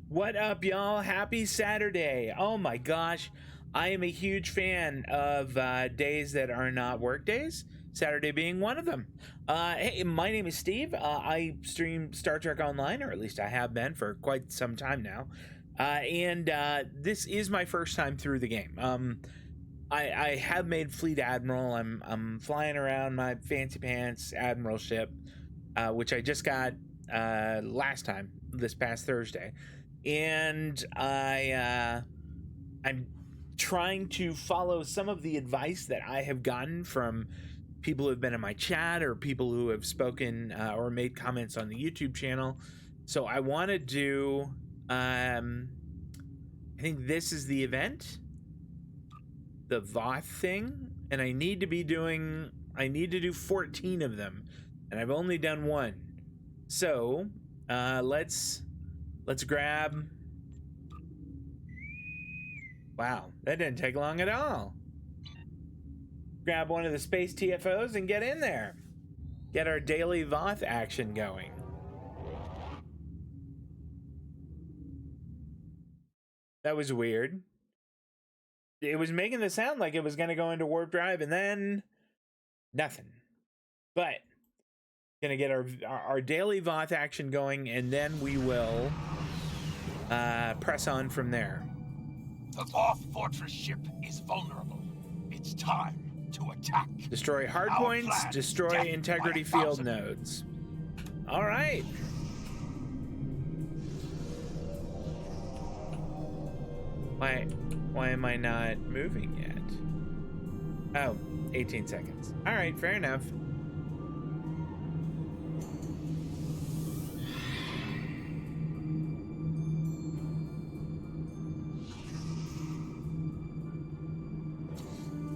What up, y'all? Happy Saturday. Oh my gosh, I am a huge fan of days that are not work days, Saturday being one of them. Hey, my name is Steve. I stream Star Trek Online, or at least I have been for quite some time now. And this is my first time through the game. I have made Fleet Admiral. I'm flying around my fancy pants Admiral ship, which I just got last time, this past Thursday. And I'm trying to follow some of the advice that I have gotten from people who have been in my chat or people who have spoken or made comments on the YouTube channel. So I want to do, I think this is the event, the Voth thing, and I need to do 14 of them, and I've only done one. So let's grab. Wow, that didn't take long at all. Grab one of the space TFOs and get in there. Get our daily Voth action going. That was weird. It was making the sound like it was going to go into warp drive and then nothing. But gonna get our daily Voth action going, and then we will press on from there. The Voth fortress ship is vulnerable. It's time to attack. Destroy hardpoints, destroy integrity field nodes. All right. Why am I not moving yet? Oh, 18 seconds. All right, fair enough.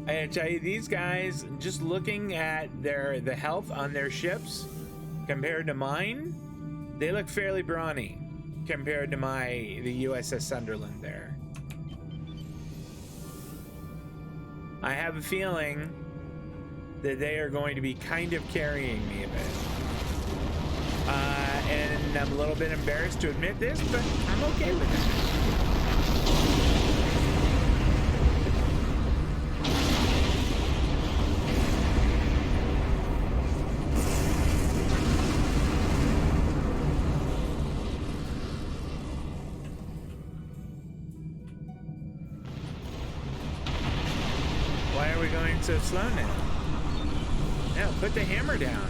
I tell you, these guys, just looking at the health on their ships compared to mine, they look fairly brawny compared to the USS Sunderland there. I have a feeling that they are going to be kind of carrying me a bit. And I'm a little bit embarrassed to admit this, but I'm okay with it. So slow now. Now put the hammer down.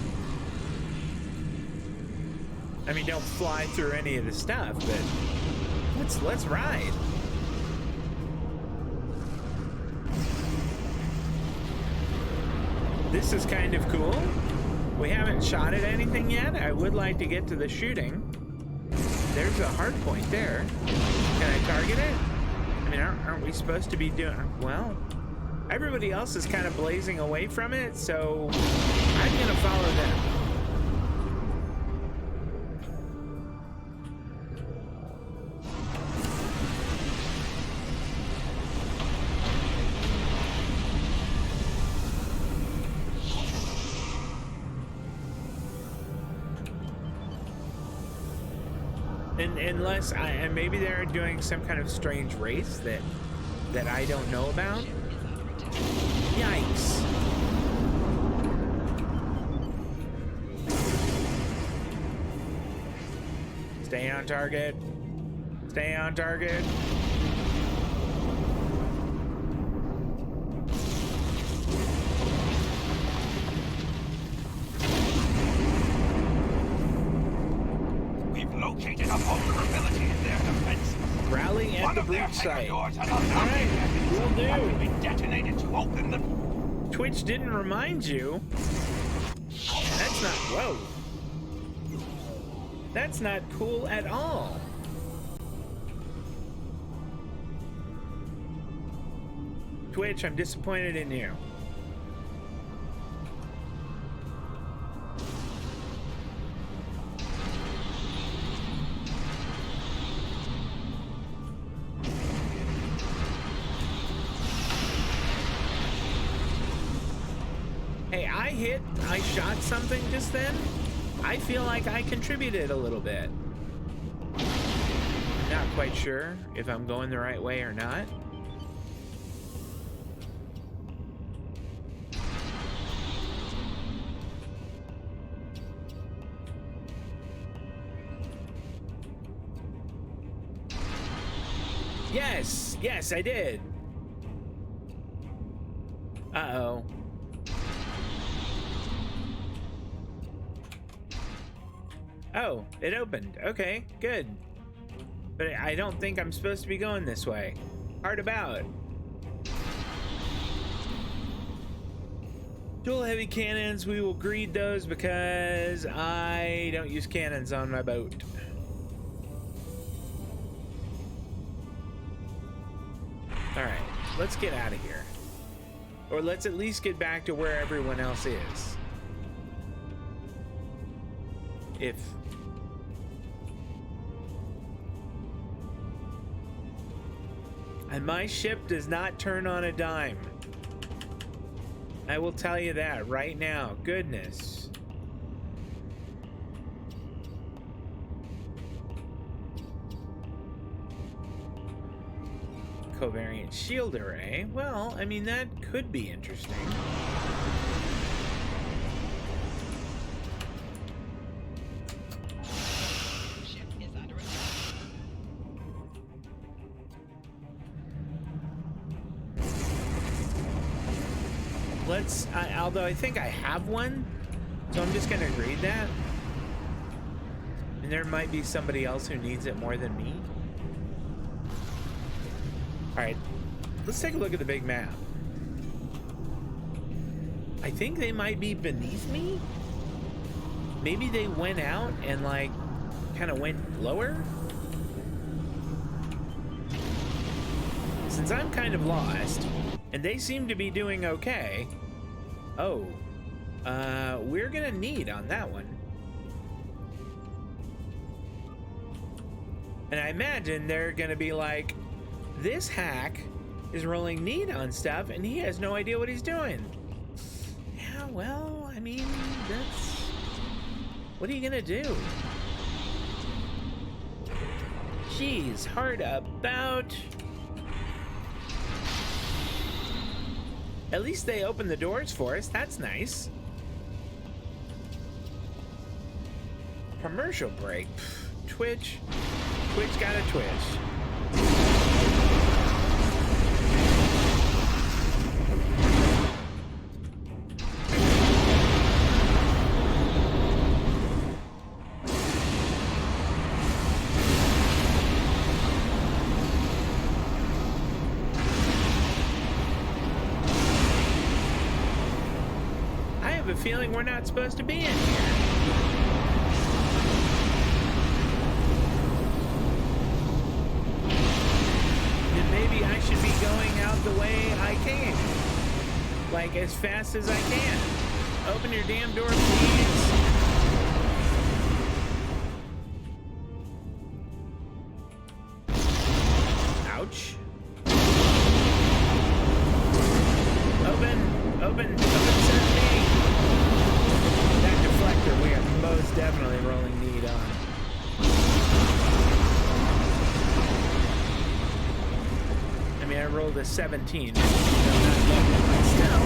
I mean, don't fly through any of the stuff, but let's ride. This is kind of cool. We haven't shot at anything yet. I would like to get to the shooting. There's a hard point there. Can I target it? I mean, aren't we supposed to be doing well? Everybody else is kind of blazing away from it, so I'm gonna follow them. And unless and maybe they're doing some kind of strange race that I don't know about. Yikes. Stay on target. Stay on target. We've located a vulnerability in their defense. Rally at the breach site. All right, will do. Be detonated to open the... Twitch didn't remind you. That's not... Whoa. That's not cool at all. Twitch, I'm disappointed in you. Hey, I shot something just then. I feel like I contributed a little bit. Not quite sure if I'm going the right way or not. Yes, yes, I did. Uh-oh. Oh, it opened. Okay, good. But I don't think I'm supposed to be going this way. Hard about. Dual heavy cannons, we will greed those because I don't use cannons on my boat. All right, let's get out of here. Or let's at least get back to where everyone else is. If... And my ship does not turn on a dime. I will tell you that right now. Goodness. Covariant shield array. Well, I mean, that could be interesting. Ship is under attack. Let's, although I think I have one, so I'm just gonna read that. And there might be somebody else who needs it more than me. All right, let's take a look at the big map. I think they might be beneath me. Maybe they went out and like kind of went lower. Since I'm kind of lost and they seem to be doing okay. Oh, we're gonna need on that one. And I imagine they're gonna be like, this hack is rolling need on stuff and he has no idea what he's doing. Yeah, well, I mean, that's... What are you gonna do? Jeez, hard about... At least they opened the doors for us. That's nice. Commercial break. Twitch. Twitch got a twitch. I have a feeling we're not supposed to be in here. Then maybe I should be going out the way I came. Like, as fast as I can. Open your damn door, please. Ouch. Open sesame. That deflector we are most definitely rolling need on. I mean, I rolled a 17. So not lovely, but still.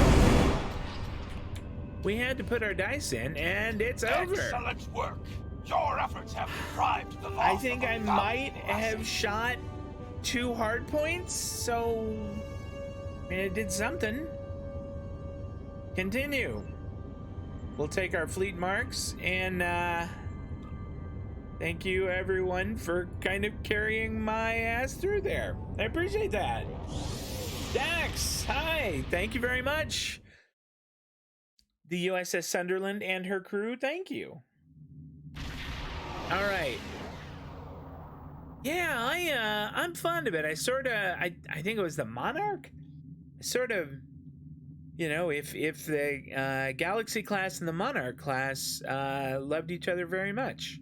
We had to put our dice in, and it's over. Excellent work. Your efforts have deprived the I Voth think of a I valuable might have asset. shot 2 hard points, so it did something. Continue. We'll take our fleet marks, and thank you everyone for kind of carrying my ass through there. I appreciate that. Dax, hi, thank you very much. The USS Sunderland and her crew, thank you. All right. Yeah, I'm fond of it. I think it was the Monarch. Sort of, you know, if the Galaxy class and the Monarch class loved each other very much,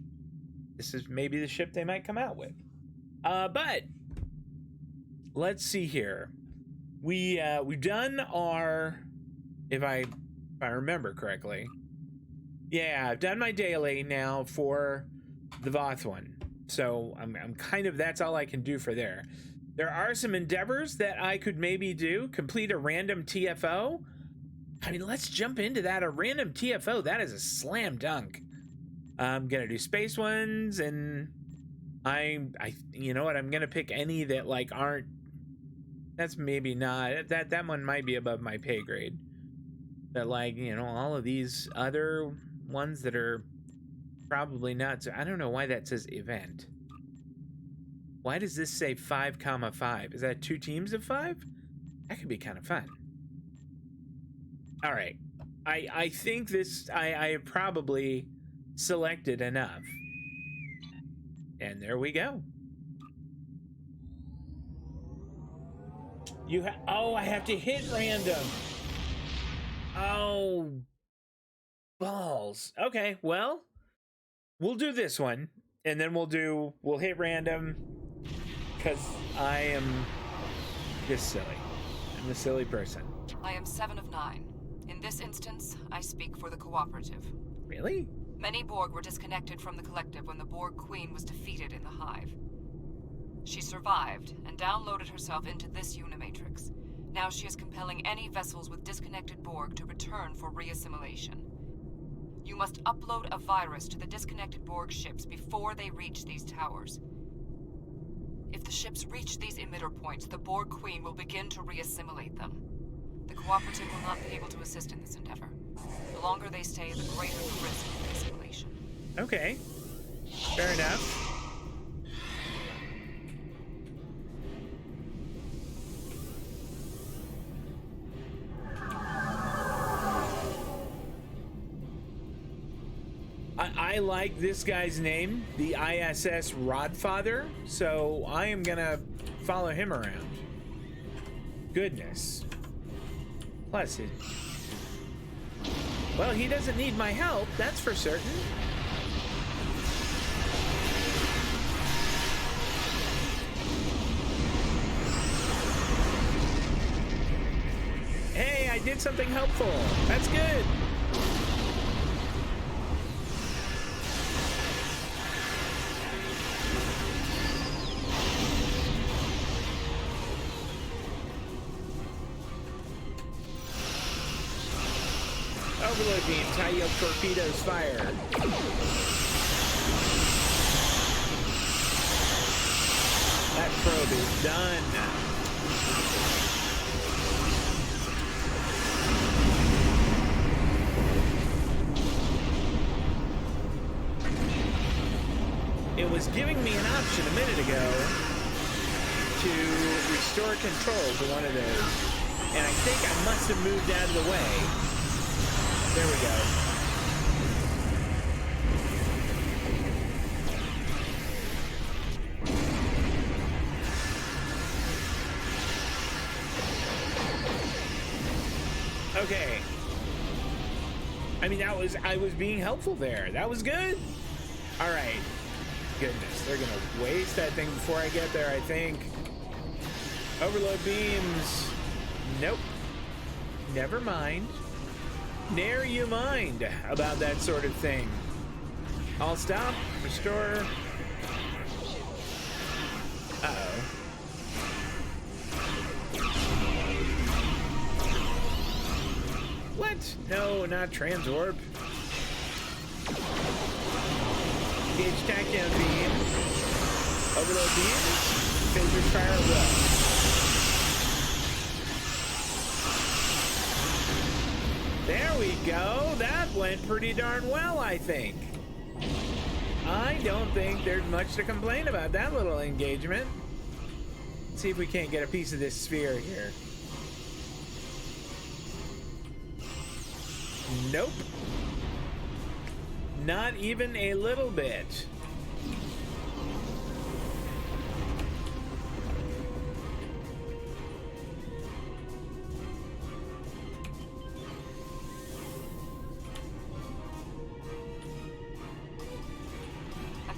this is maybe the ship they might come out with. But let's see here. We've done our, if I remember correctly. Yeah, I've done my daily now for the Voth one. So I'm kind of, that's all I can do for there. There are some endeavors that I could maybe do. Complete a random TFO. I mean, let's jump into that. A random TFO, that is a slam dunk. I'm gonna do space ones, and you know what? I'm gonna pick any that like aren't. That's maybe not. That one might be above my pay grade. But like, you know, all of these other ones that are probably not. So I don't know why that says event. Why does this say 5,5? Is that 2 teams of 5? That could be kind of fun. All right. I think this, I have probably selected enough. And there we go. Oh, I have to hit random. Oh, balls. Okay, well, we'll do this one, and then we'll hit random, because I am just silly. I'm a silly person. I am 7 of 9. In this instance, I speak for the Cooperative. Really? Many Borg were disconnected from the Collective when the Borg Queen was defeated in the Hive. She survived and downloaded herself into this Unimatrix. Now she is compelling any vessels with disconnected Borg to return for reassimilation. You must upload a virus to the disconnected Borg ships before they reach these towers. If the ships reach these emitter points, the Borg Queen will begin to reassimilate them. The Cooperative will not be able to assist in this endeavor. The longer they stay, the greater the risk of reassimilation. Okay. Fair enough. I like this guy's name, the ISS Rodfather, so I am gonna follow him around. Goodness. Plus it. Well, he doesn't need my help, that's for certain. Hey, I did something helpful. That's good. Overload beams, high yield torpedoes fire. That probe is done. It was giving me an option a minute ago to restore control to one of those, and I think I must have moved out of the way. There we go. Okay. I mean, I was being helpful there. That was good. All right. Goodness, they're gonna waste that thing before I get there, I think. Overload beams. Nope. Never mind. Ne'er you mind about that sort of thing. I'll stop, restore. Uh-oh. What? No, not transorb. Engage takedown beam. Overload beam. Phaser fire well. There we go. That went pretty darn well, I think. I don't think there's much to complain about that little engagement. Let's see if we can't get a piece of this sphere here. Nope. Not even a little bit.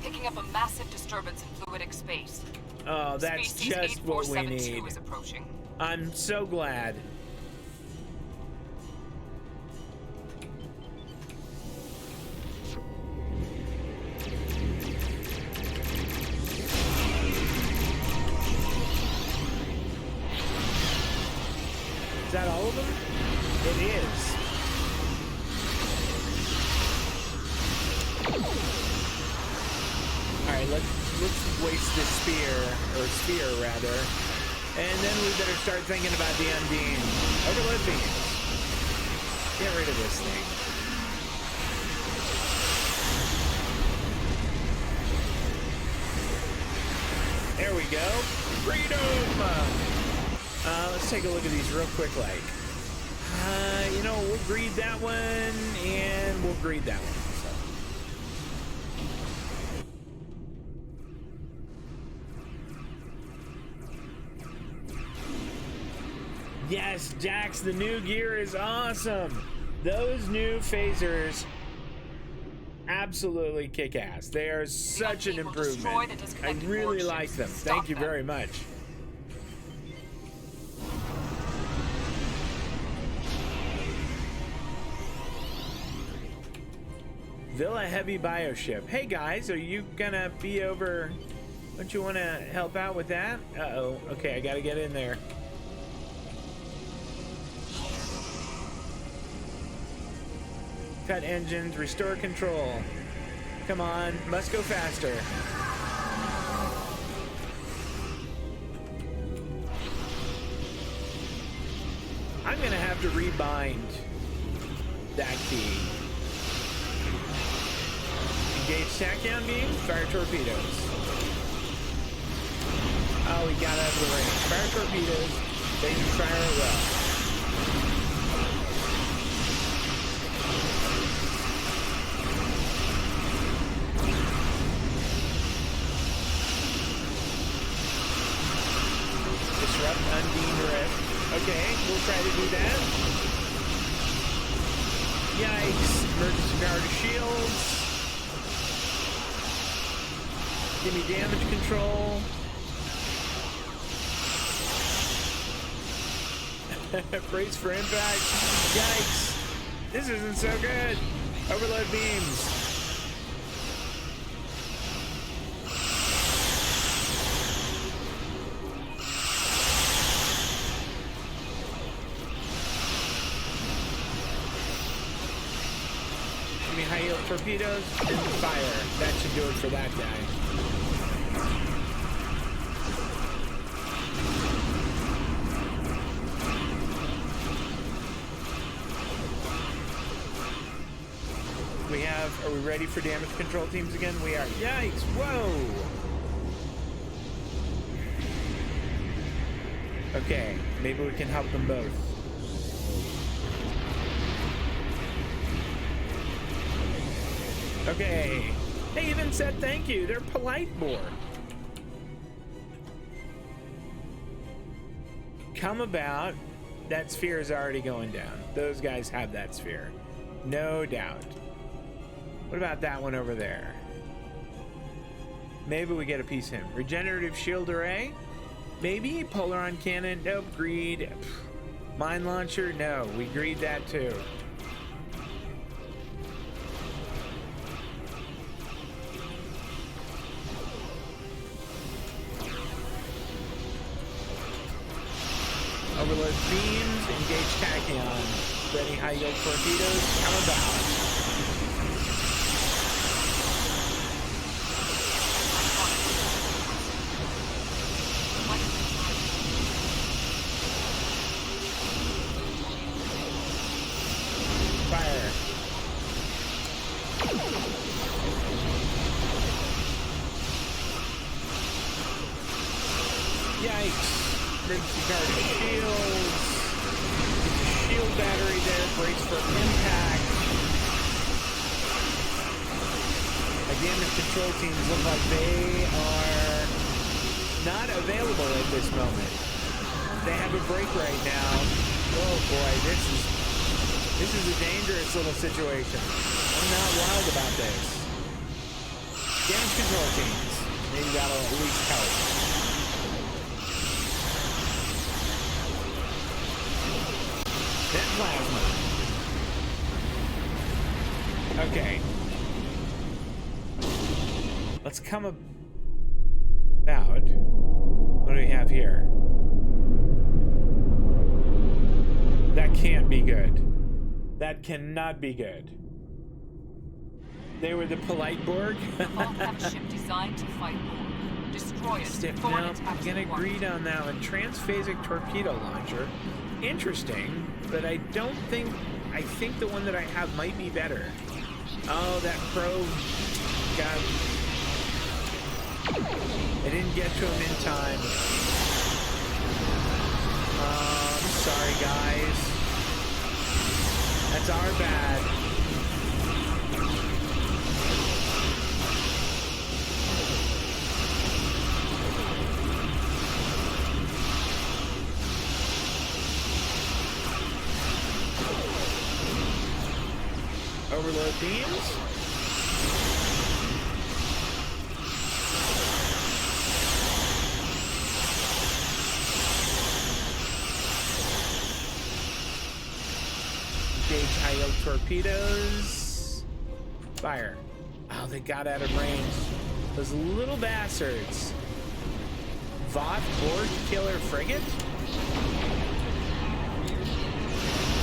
Picking up a massive disturbance in fluidic space. Oh, that's Species just what we 8472 need. is approaching. I'm so glad. that all of them? It is. Alright, let's waste this sphere rather. And then we better start thinking about the Undine. Overload beams. Get rid of this thing. There we go. Freedom! Let's take a look at these real quick, like. You know, we'll greed that one, and we'll greed that one. Yes, Jax, the new gear is awesome. Those new phasers absolutely kick ass. They are such an improvement. I really like them. Thank you very much. Villa Heavy Bioship. Hey guys, are you gonna be over? Don't you want to help out with that? Uh-oh. Okay, I gotta get in there. Cut engines, restore control. Come on, must go faster. I'm gonna have to rebind that key. Engage tachyon beam, fire torpedoes. Oh, we got out of the range. Fire torpedoes, they can fire it well. Disrupt Undine Rift. Okay, we'll try to do that. Yikes. Emergency power to shields. Give me damage control. Brace for impact. Yikes. This isn't so good. Overload beams. Give me high yield torpedoes and fire. That should do it for that guy. Are we ready for damage control teams again? We are. Yikes! Whoa! Okay, maybe we can help them both. Okay. They even said thank you. They're polite more. Come about. That sphere is already going down. Those guys have that sphere. No doubt. What about that one over there? Maybe we get a piece of him. Regenerative shield array? Maybe. Polaron cannon? Nope. Greed. Mine launcher? No. We greed that too. Overload beams. Engage tachyon. Ready high yield torpedoes. Come about. Teams look like they are not available at this moment. They have a break right now. Oh boy, this is a dangerous little situation. I'm not wild about this. Damage control teams. Maybe that'll at least help. Then plasma. Okay. Let's come about. What do we have here? That can't be good. That cannot be good. They were the polite Borg. The Vault have a ship designed to fight Borg. Destroy it. Stiff before now. it attacks Again, the Borg. agreed on that one. Transphasic torpedo launcher. Interesting, but I don't think. I think the one that I have might be better. Oh, that probe got. I didn't get to him in time. I'm sorry, guys. That's our bad. Overload beams. Engage high-yield torpedoes. Fire. Oh, they got out of range. Those little bastards. Voth Borg killer frigate.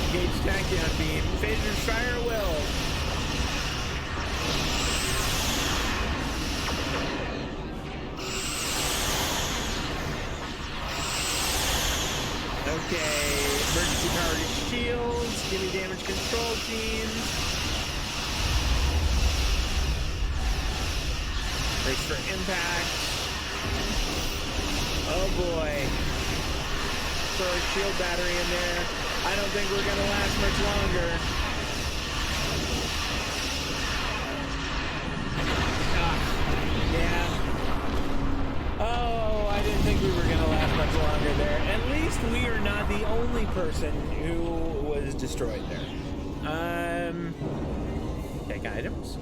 Engage tachyon beam. Phasers fire at will. Okay, emergency powered shields. Give me damage control teams. Brace for impact. Oh boy. Throw a shield battery in there. I don't think we're gonna last much longer. Yeah. Oh, I didn't think we were gonna last much longer there. At least we are not the only person who was destroyed there. Take items.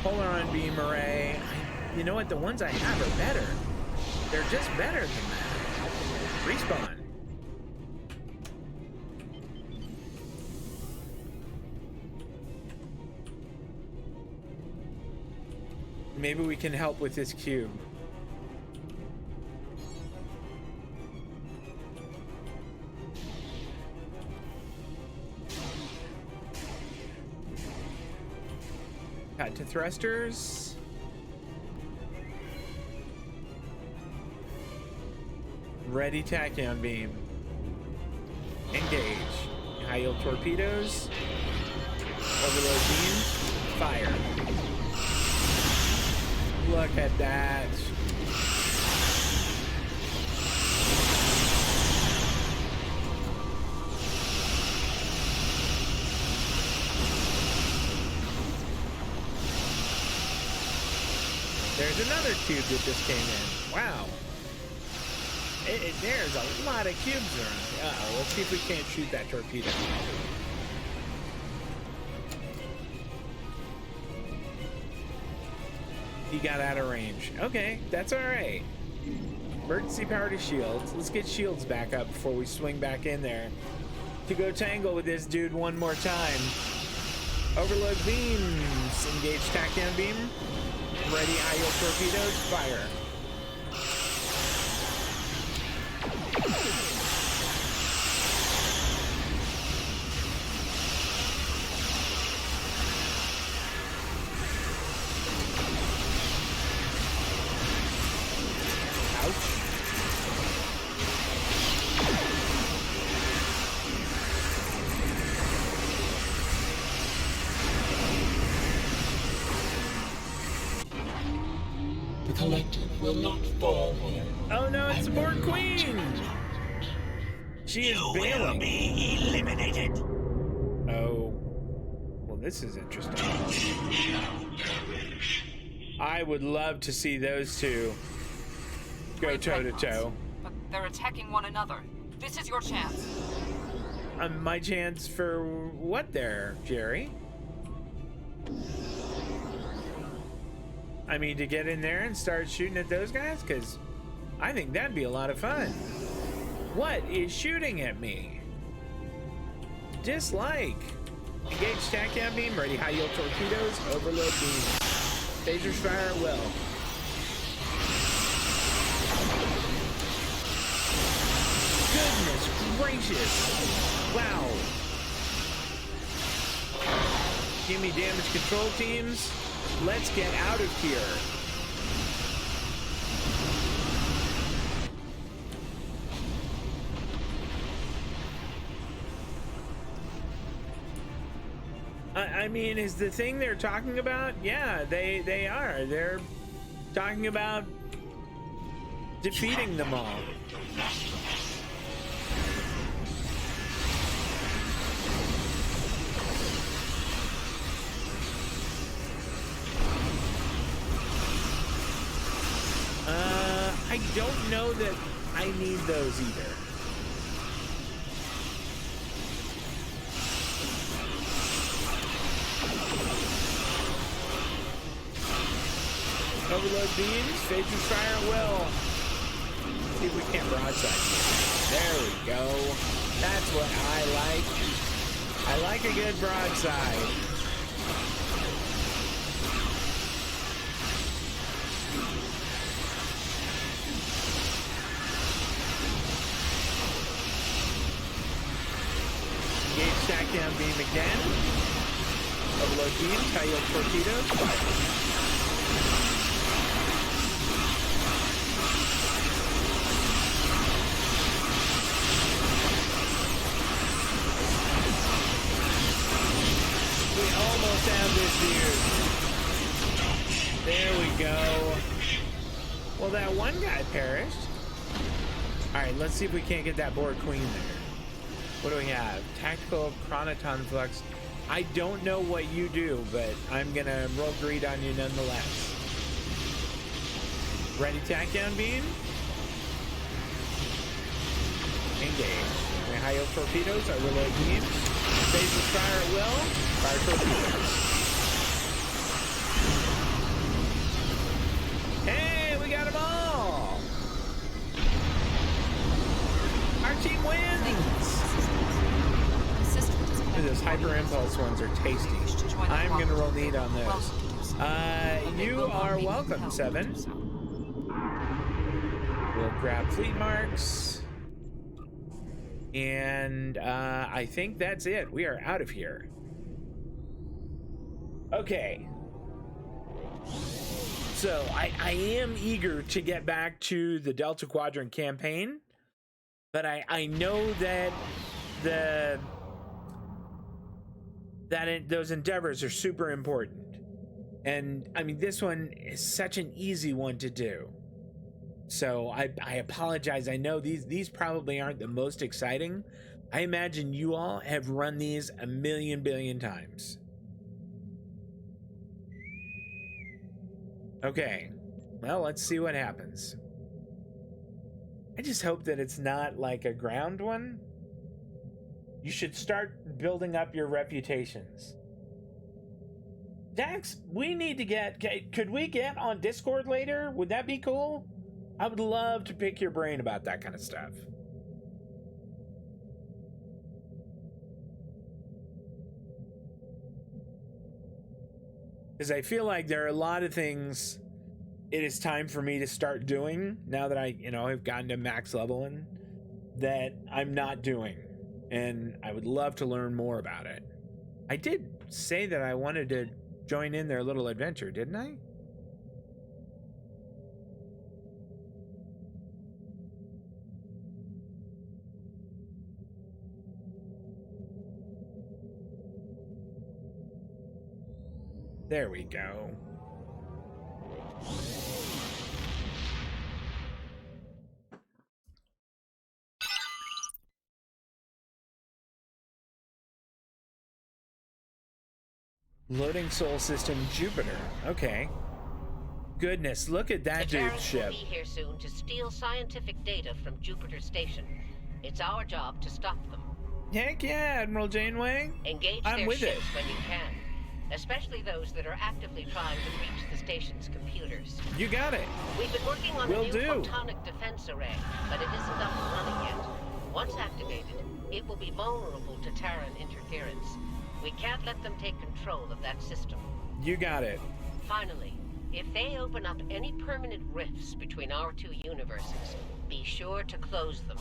Polaron beam array. You know what? The ones I have are better. They're just better than that. Respawn. Maybe we can help with this cube. Cut to thrusters. Ready tachyon beam. Engage. High yield torpedoes. Overload beams. Fire. Look at that. There's another cube that just came in. Wow. There's a lot of cubes around. Uh-oh, let's see if we can't shoot that torpedo. He got out of range. Okay, that's all right. Emergency power to shields. Let's get shields back up before we swing back in there to go tangle with this dude one more time. Overload beams. Engage tachyon beam. Ready high yield torpedoes. Fire. The collective will not fall here. Oh no, it's Borg Queen! She is bailing. Be eliminated. Oh. Well, this is interesting. I would love to see those two go Great toe to response. toe. But they're attacking one another. This is your chance. My chance for what there, Jerry? I mean, to get in there and start shooting at those guys? Because I think that'd be a lot of fun. What is shooting at me? Dislike. Engage tachyon beam. Ready high yield torpedoes. Overload beam. Phasers fire at will. Goodness gracious. Wow. Give me damage control teams. Let's get out of here. I mean, is the thing they're talking about? Yeah, they are. They're talking about defeating them all. I don't know that I need those either. Overload beams, phases fire at will. See if we can't broadside. There we go. That's what I like. I like a good broadside. Engage stack down beam again. Overload beams, high yield torpedoes. Have this dude. There we go. Well, that one guy perished. All right, let's see if we can't get that Borg Queen there. What do we have? Tactical Chronoton Flux. I don't know what you do, but I'm gonna roll greed on you nonetheless. Ready tack down beam. Engage. My high yield torpedoes are reload beams. Phases fire at will. Fire torpedoes. Hey, we got them all. Our team wins. Those hyper impulse ones are tasty. I'm gonna roll need on those. You are welcome, Seven. We'll grab fleet marks. And I think that's it. We are out of here. Okay. So I am eager to get back to the Delta Quadrant campaign, but I know that those endeavors are super important. And I mean, this one is such an easy one to do. So I apologize. I know these probably aren't the most exciting. I imagine you all have run these a million billion times. Okay, well, let's see what happens. I just hope that it's not like a ground one. You should start building up your reputations. Dax, we need to could we get on Discord later? Would that be cool? I would love to pick your brain about that kind of stuff. Because I feel like there are a lot of things it is time for me to start doing now that I've gotten to max leveling that I'm not doing. And I would love to learn more about it. I did say that I wanted to join in their little adventure, didn't I? There we go. Loading Sol System Jupiter. Okay. Goodness, look at that dude's ship. Will be here soon to steal scientific data from Jupiter Station. It's our job to stop them. Heck yeah, Admiral Janeway. Engage their ships when you can. Especially those that are actively trying to reach the station's computers. You got it. We've been working on a new photonic defense array, but it isn't up and running yet. Once activated, it will be vulnerable to Terran interference. We can't let them take control of that system. You got it. Finally, If they open up any permanent rifts between our two universes, be sure to close them.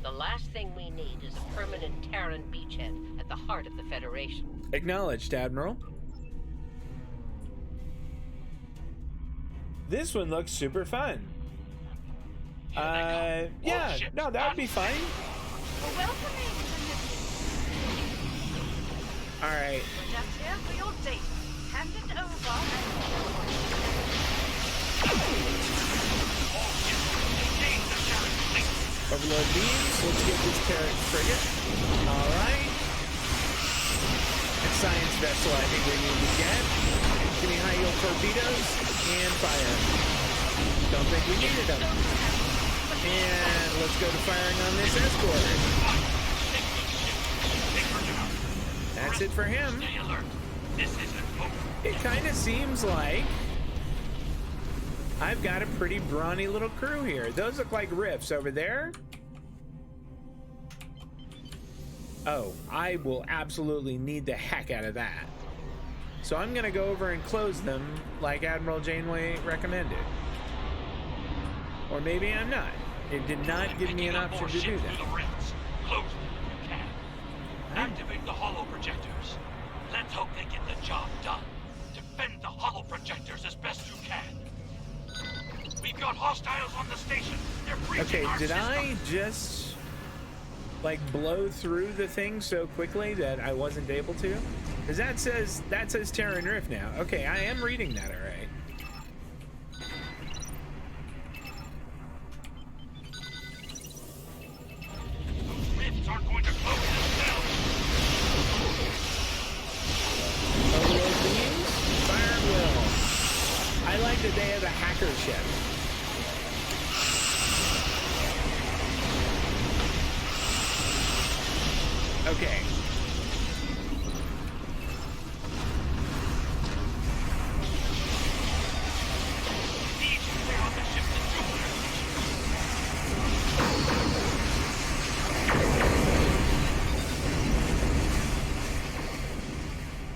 The last thing we need is a permanent Terran beachhead at the heart of the Federation. Acknowledged, Admiral. This one looks super fun. Yeah, no, that would be fine. We're welcoming the new. All right. We're just here for your date. Hand it over Overload beams. Let's get this Terran frigate. All right. And science vessel, I think we need to get. Give me high yield torpedoes and fire. Don't think we needed them. And let's go to firing on this escort. That's it for him. Stay alert. This isn't over. It kind of seems like I've got a pretty brawny little crew here. Those look like rifts over there. Oh, I will absolutely need the heck out of that. So I'm gonna go over and close them like Admiral Janeway recommended. Or maybe I'm not. It did not give me an option to do that. Close them if you can. Activate the holo projectors. Let's hope they get the job done. Defend the holo projectors as best you can. We've got hostiles on the station. They're breaching Okay, our did system. I just like blow through the thing so quickly that I wasn't able to? Because that says Terran Rift now. Okay, I am reading that all right. Rifts aren't going to close themselves. Overload beams, fire at will. I like that they have a hacker ship. Okay. Need to clear out the ship to Jupiter.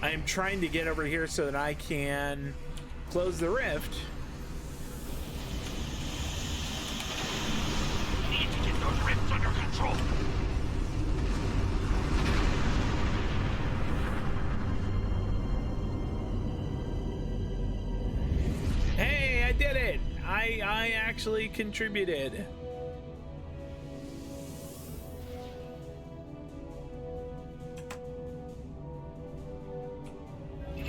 I'm trying to get over here so that I can close the rift. Need to get those rifts under control. Hey, I did it! I actually contributed.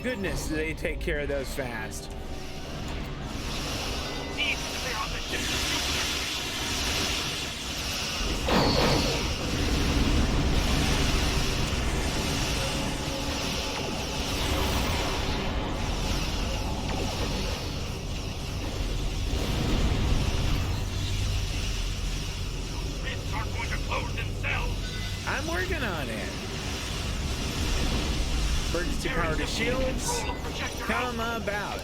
Goodness, do they take care of those fast. Need to clear out the ship to Jupiter. Rifts aren't going to close themselves. I'm working on it. Emergency power to shields. Come about.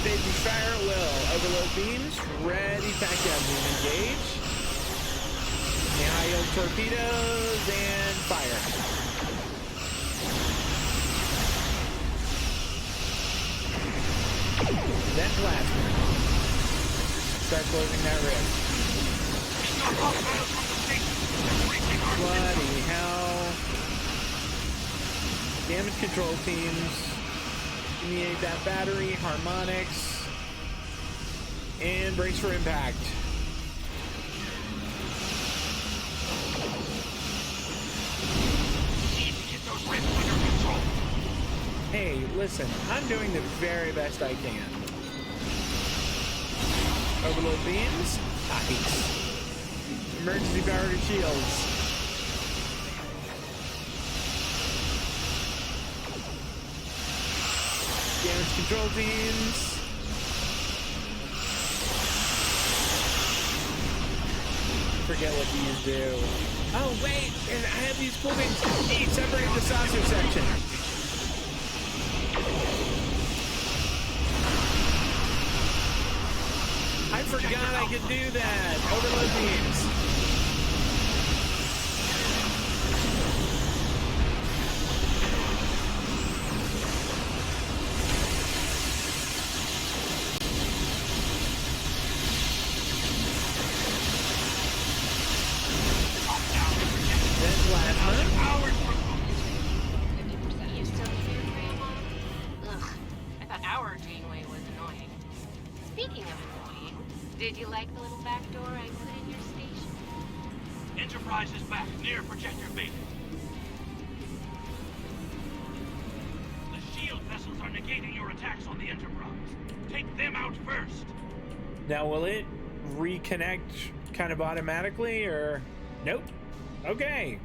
Safety fire at will. Overload beams. Ready. Pack down beam engage. The high yield torpedoes and fire. Then plasma. Start closing that rift. Bloody hell. Damage control teams. Eliminate that battery. Harmonics. And brace for impact. Need to get those rifts under control. Hey, listen, I'm doing the very best I can. Overload beams. Nice. Emergency power to shields. Damage control teams. Forget what these do. Oh wait, and I have these cool things. Separate the saucer section. I forgot I could do that. Overload beams. Speaking of annoying, did you like the little back door I put in your station? Enterprise is back near Projector B. The shield vessels are negating your attacks on the Enterprise. Take them out first. Now, will it reconnect kind of automatically, or nope? Okay.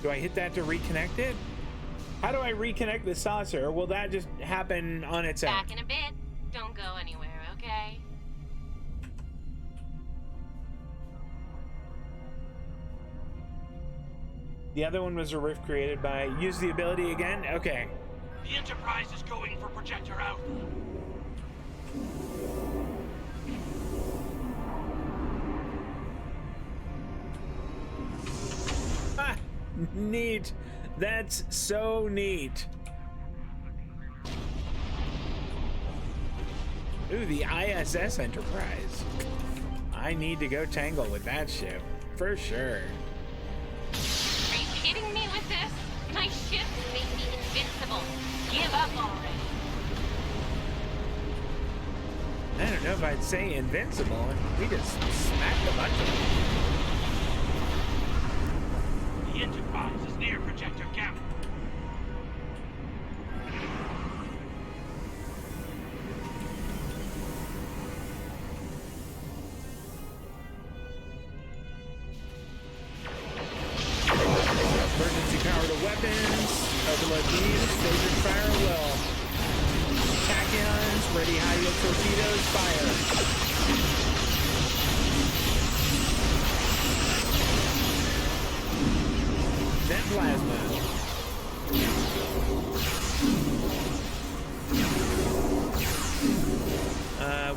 Do I hit that to reconnect it? How do I reconnect the saucer? Or will that just happen on its own? Back in a bit. Don't go anywhere, okay? The other one was a rift created by use the ability again. Okay. The Enterprise is going for Projector Alpha. Ah, neat. That's so neat. Ooh, the ISS Enterprise. I need to go tangle with that ship for sure. Are you kidding me with this? My ship made me invincible. Give up already. I don't know if I'd say invincible. We just smacked a bunch of them. The Enterprise is near Projector Gamma. Emergency power to weapons. Overload beams. Phaser fire at will. Tachyons. Ready high yield torpedoes. Fire. Then plasma.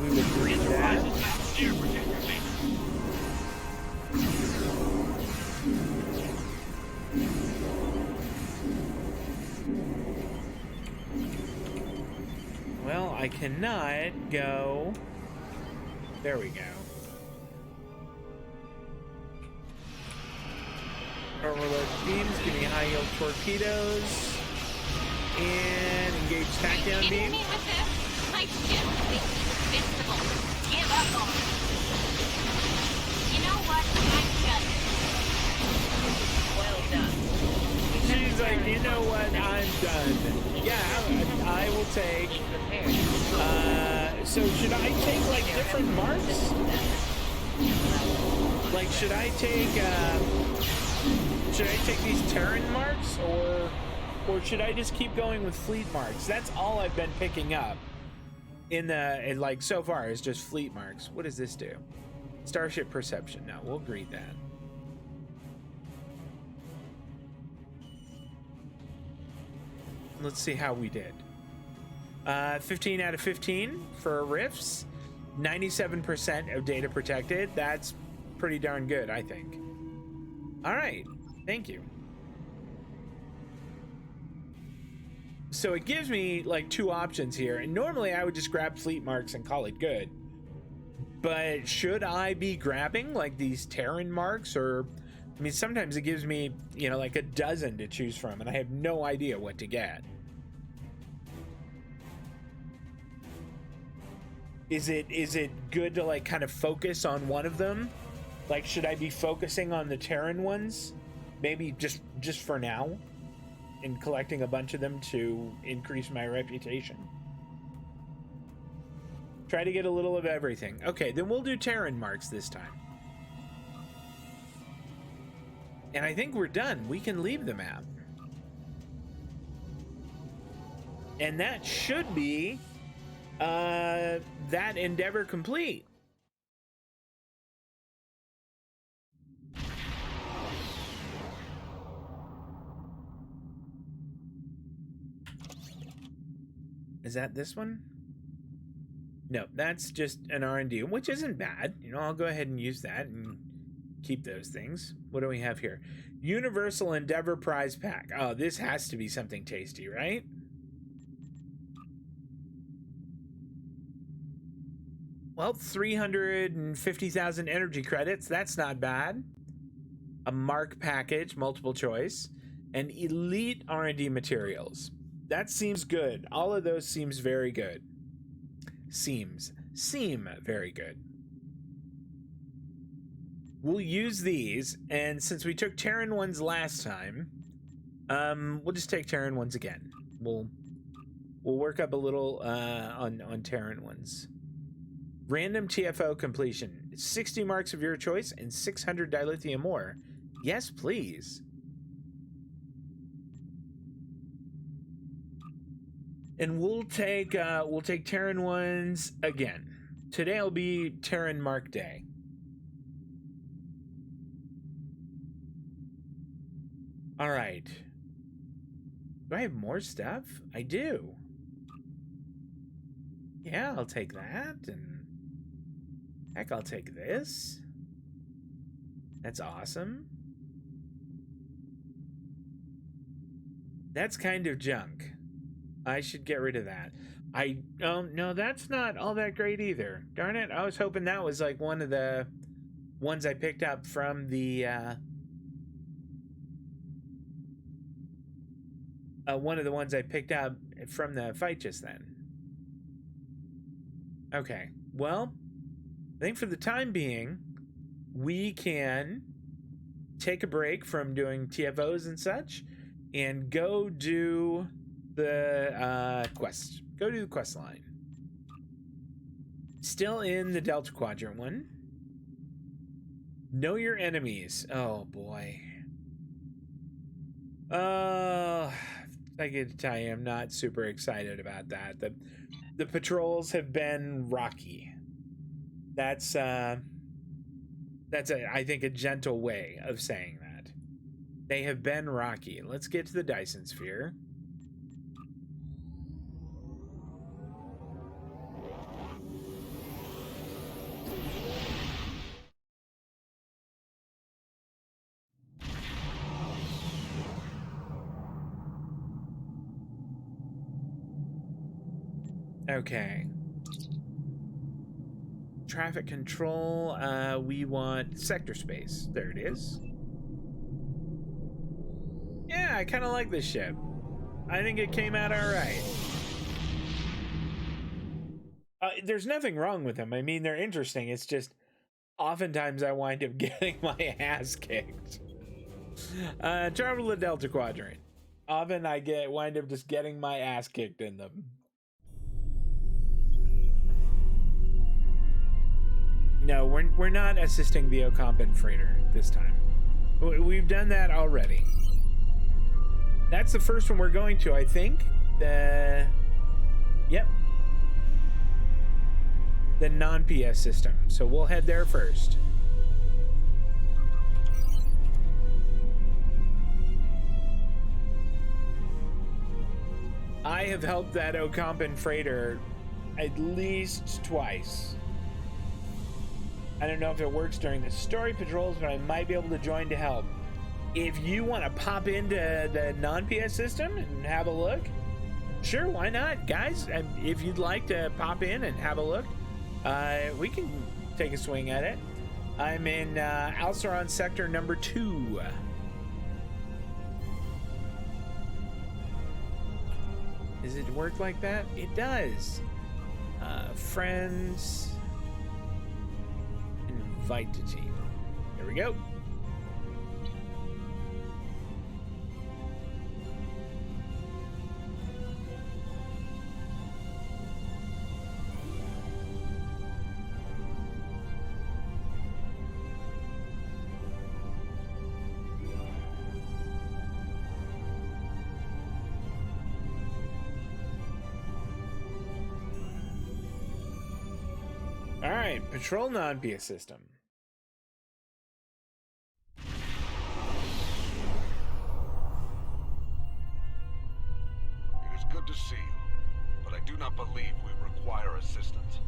We would read that. Enterprise is back near Projector B. Well, I cannot go. There we go. Overload beams, give me high yield torpedoes. And engage tachyon Are you kidding beam. me with this? My ship made me invincible. Give up already. You know what? I'm done. Well done. She's like, you know what? I'm done. Yeah, I will take. Be prepared. So should I take like different marks? Like, should I take these Terran marks, or should I just keep going with fleet marks? That's all I've been picking up in like so far is just fleet marks. What does this do? Starship perception. No, we'll greet that. Let's see how we did. 15 out of 15 for rifts. 97% of data protected. That's pretty darn good, I think. All right. Thank you. So it gives me like two options here. And normally I would just grab fleet marks and call it good. But should I be grabbing like these Terran marks, or I mean, sometimes it gives me, you know, like a dozen to choose from, and I have no idea what to get. Is it good to like kind of focus on one of them? Like, should I be focusing on the Terran ones? Maybe just for now, and collecting a bunch of them to increase my reputation. Try to get a little of everything. Okay, then we'll do Terran marks this time. And I think we're done. We can leave the map. And that should be that endeavor complete. Is that this one? No, that's just an R&D, which isn't bad. You know, I'll go ahead and use that and keep those things. What do we have here? Universal Endeavor Prize Pack. Oh, this has to be something tasty, right? Well, 350,000 energy credits. That's not bad. A mark package, multiple choice, and elite R&D materials. That seems good. All of those seems very good. seem very good. We'll use these, and since we took Terran ones last time, we'll just take Terran ones again. We'll work up a little on Terran ones. Random TFO completion. 60 marks of your choice and 600 dilithium ore. Yes, please. And we'll take Terran ones again. Today will be Terran Mark Day. All right. Do I have more stuff? I do. Yeah, I'll take that, and heck, I'll take this. That's awesome. That's kind of junk. I should get rid of that. No, that's not all that great either. Darn it, I was hoping that was like one of the ones I picked up from the one of the ones I picked up from the fight just then. Okay, well, I think for the time being, we can take a break from doing TFOs and such and go do the quest. Go do the quest line. Still in the Delta Quadrant one. Know your enemies. Oh boy. I get to tell you, I'm not super excited about that. The patrols have been rocky. That's I think a gentle way of saying that. They have been rocky. Let's get to the Dyson Sphere. Okay. Traffic control, we want sector space. There it is. Yeah, I kind of like this ship. I think it came out all right. There's nothing wrong with them. I mean, they're interesting. It's just oftentimes I wind up getting my ass kicked. Travel to the Delta Quadrant. Often I wind up just getting my ass kicked in them. No, we're not assisting the Ocampan freighter this time. We've done that already. That's the first one we're going to, I think. Yep. The non-PS system. So we'll head there first. I have helped that Ocampan freighter at least twice. I don't know if it works during the story patrols, but I might be able to join to help. If you want to pop into the non-PS system and have a look, sure, why not? Guys, if you'd like to pop in and have a look, we can take a swing at it. I'm in Alceron Sector number 2. Does it work like that? It does. Friends... Invite to team. There we go. All right, patrol non-PS system. To see you, but I do not believe we require assistance.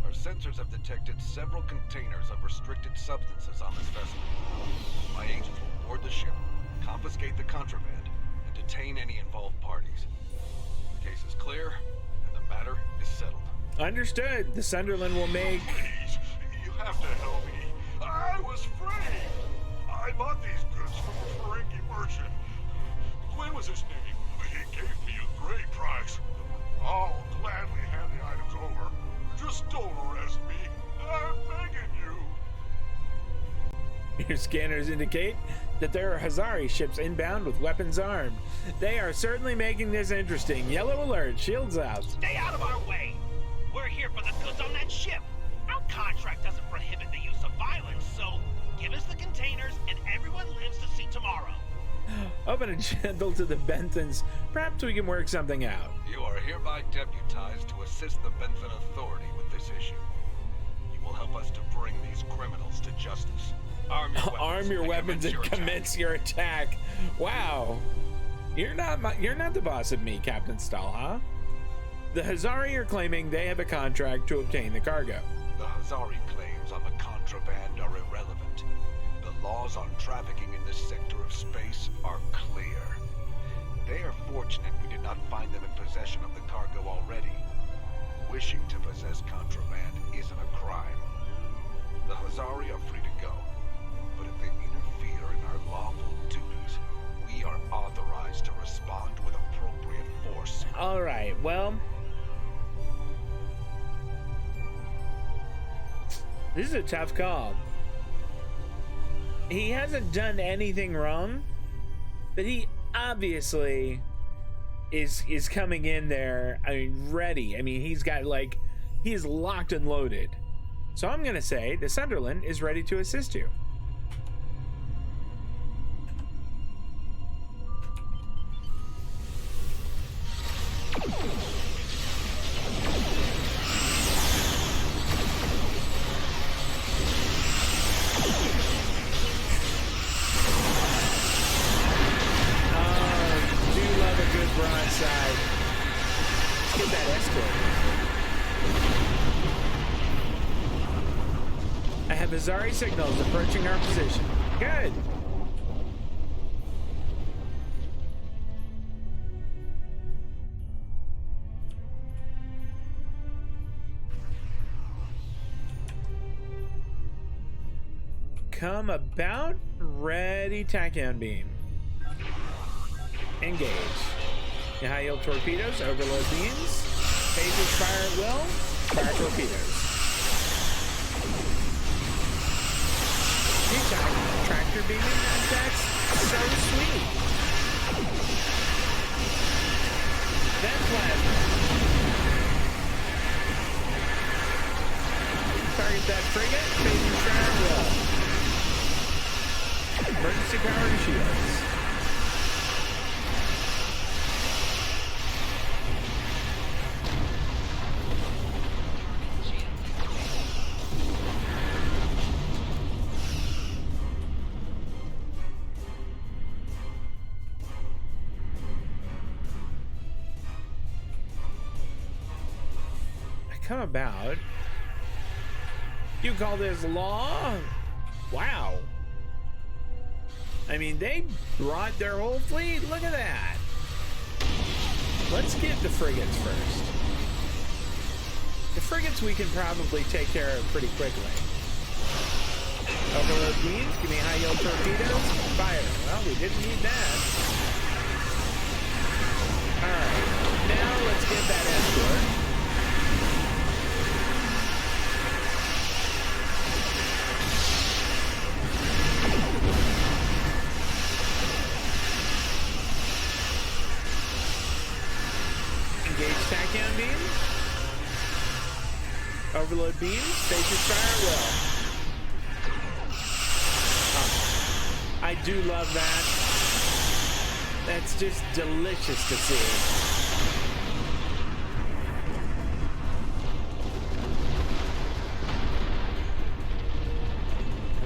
Our sensors have detected several containers of restricted substances on this vessel. My agents will board the ship, confiscate the contraband, and detain any involved parties. The case is clear, and the matter is settled. Understood. The Sunderland will make... Please, you have to help me. I was free. I bought these goods from a Ferengi merchant. When was his name? He gave me a great price. I'll gladly hand the items over. Your scanners indicate that there are Hazari ships inbound with weapons armed. They are certainly making this interesting. Yellow alert, shields out. Stay out of our way! We're here for the goods on that ship. Our contract doesn't prohibit the use of violence, so give us the containers and everyone lives to see tomorrow. Open and gentle to the Benthans. Perhaps we can work something out. You are hereby deputized to assist the Benthan Authority with this issue. You will help us to bring these criminals to justice. Arm your weapons, Arm your weapons and your attack. commence your attack. Wow. You're not the boss of me, Captain Stahl, huh? The Hazari are claiming they have a contract to obtain the cargo. The Hazari claims on the contraband are irrelevant. The laws on trafficking in this sector of space are clear. They are fortunate we did not find them in possession of the cargo already. Wishing to possess contraband isn't a crime. The Hazari are free to go, but if they interfere in our lawful duties, we are authorized to respond with appropriate force. All right, well, this is a tough call. He hasn't done anything wrong, but he obviously is coming in there, I mean, ready. I mean, he's got, like, he is locked and loaded. So I'm gonna say the Sunderland is ready to assist you. Broadside. Let's get that escort. I have Hazari signals approaching our position. Good. Come about. Ready, tachyon beam. Engage. High yield torpedoes, overload beams, phasers fire at will, fire torpedoes. Tractor beaming, that's so sweet. That plasma. Target that frigate, phasers fire at will. Emergency power to shields. Come about. You call this law? Wow. I mean, they brought their whole fleet. Look at that. Let's get the frigates first. The frigates we can probably take care of pretty quickly. Overload beams, give me high yield torpedoes. Fire. Well, we didn't need that. Alright. Now let's get that escort. Engage tachyon beam. Overload beam. Phasers fire at will. I do love that. That's just delicious to see.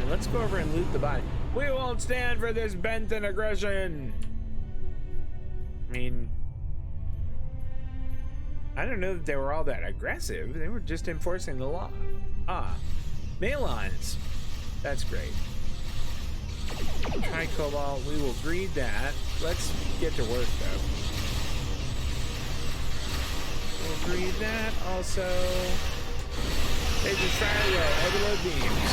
And let's go over and loot the body. We won't stand for this Benthan aggression. I mean, I don't know that they were all that aggressive. They were just enforcing the law. Ah, Malons. That's great. Hi, Cobalt. We will greed that. Let's get to work, though. We'll greed that also. Phasers fire low. Overload beams.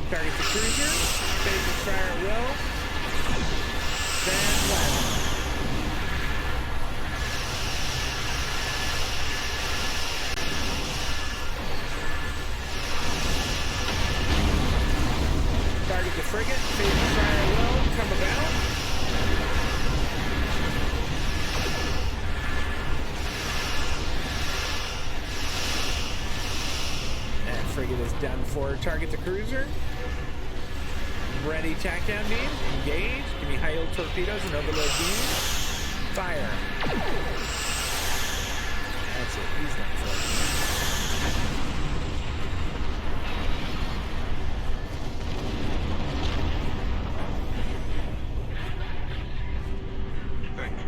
Target the cruiser. Phasers fire at will. Then plasma. frigate is done for. Target the cruiser. Ready, tack down beam. Engage. Give me high yield torpedoes and overload beam. Fire. That's it. He's done for. Thank you.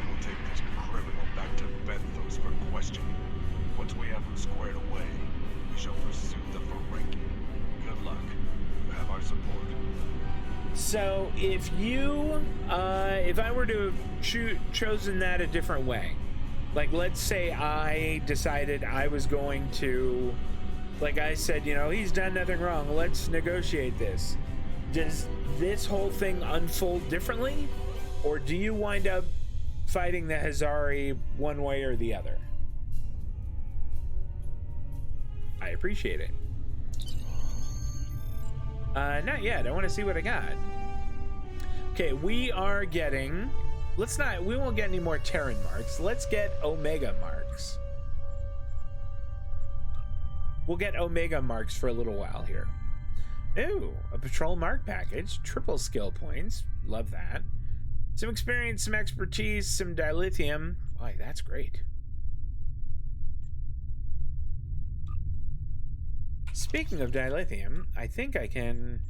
We'll take this criminal back to Bethos for questioning. Once we have him squared away, we shall pursue the Ferengi. Good luck. You have our support. So if you, if I were to have chosen that a different way, like let's say I decided I was going to, like I said, you know, he's done nothing wrong, let's negotiate this. Does this whole thing unfold differently? Or do you wind up fighting the Hazari one way or the other? I appreciate it. Not yet. I want to see what I got. Okay, we are getting... we won't get any more Terran marks. Let's get Omega marks. We'll get Omega marks for a little while here. Ooh, a patrol mark package. Triple skill points. Love that. Some experience, some expertise, some dilithium. Boy, that's great. Speaking of dilithium, I think I can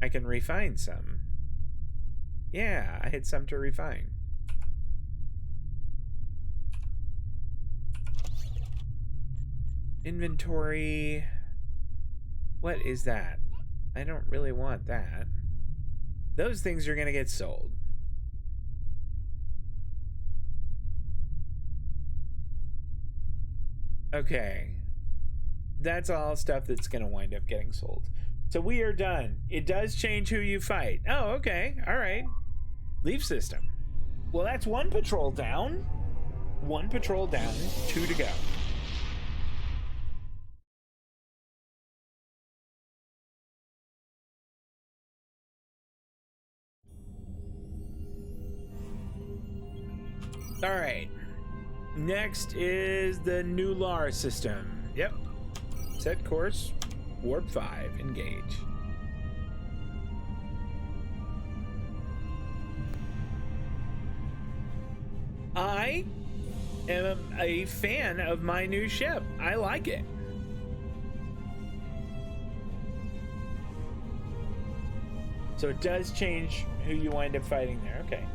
refine some. Yeah, I had some to refine. Inventory. What is that? I don't really want that. Those things are gonna get sold. Okay. That's all stuff that's gonna wind up getting sold. So we are done. It does change who you fight. Oh, okay. All right. Leave system. Well, that's one patrol down. One patrol down. 2 to go. All right. Next is the Nular system. Yep. Set course. Warp 5. Engage. I am a fan of my new ship. I like it. So it does change who you wind up fighting there. Okay.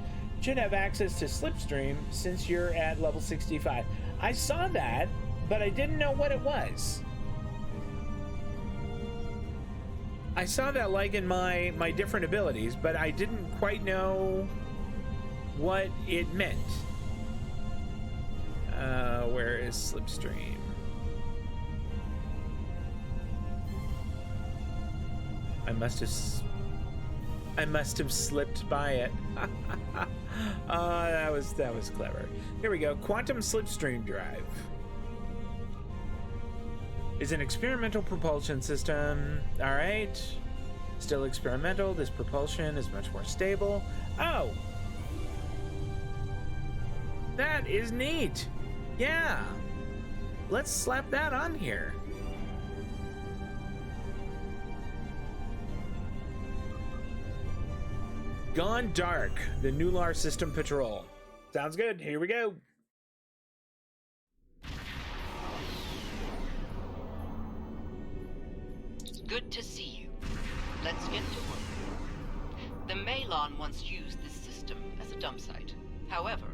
Should have access to Slipstream since you're at level 65. I saw that, but I didn't know what it was. I saw that like in my different abilities, but I didn't quite know what it meant. Where is Slipstream? I must have slipped by it. That was clever. Here we go. Quantum Slipstream Drive is an experimental propulsion system. All right. Still experimental. This propulsion is much more stable. Oh. That is neat. Yeah. Let's slap that on here. Gone Dark, the Nular System Patrol. Sounds good. Here we go. Good to see you. Let's get to work. The Malon once used this system as a dump site. However,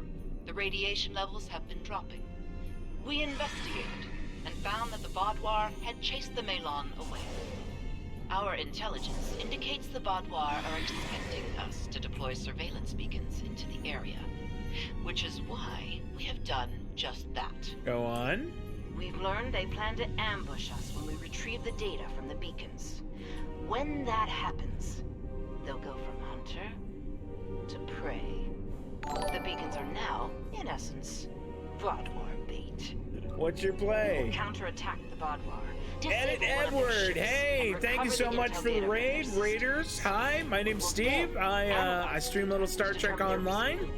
the radiation levels have been dropping. We investigated and found that the Vaadwaur had chased the Malon away. Our intelligence indicates the Vaadwaur are expecting us to deploy surveillance beacons into the area, which is why we have done just that. Go on. We've learned they plan to ambush us when we retrieve the data from the beacons. When that happens, they'll go from hunter to prey. The beacons are now, in essence, Vaadwaur bait. What's your play? Counterattack the Vaadwaur. Edit Edward, hey, thank you so much for the raid, Raiders. Hi, my name's Steve. I stream a little Star Trek Online.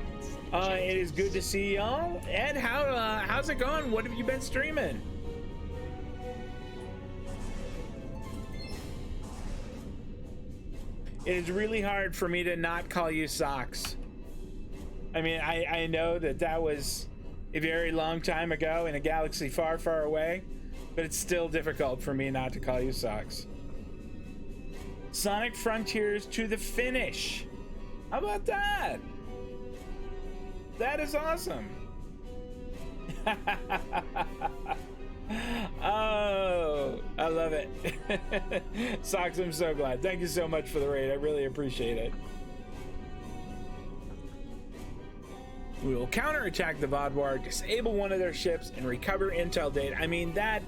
It is good to see y'all. Ed, how's it going? What have you been streaming? It is really hard for me to not call you Socks. I mean, I know that was a very long time ago in a galaxy far, far away, but it's still difficult for me not to call you Socks. Sonic Frontiers to the finish. How about that? That is awesome. Oh, I love it. Socks, I'm so glad. Thank you so much for the raid. I really appreciate it. We will counterattack the Vodwar, disable one of their ships, and recover intel data. I mean, that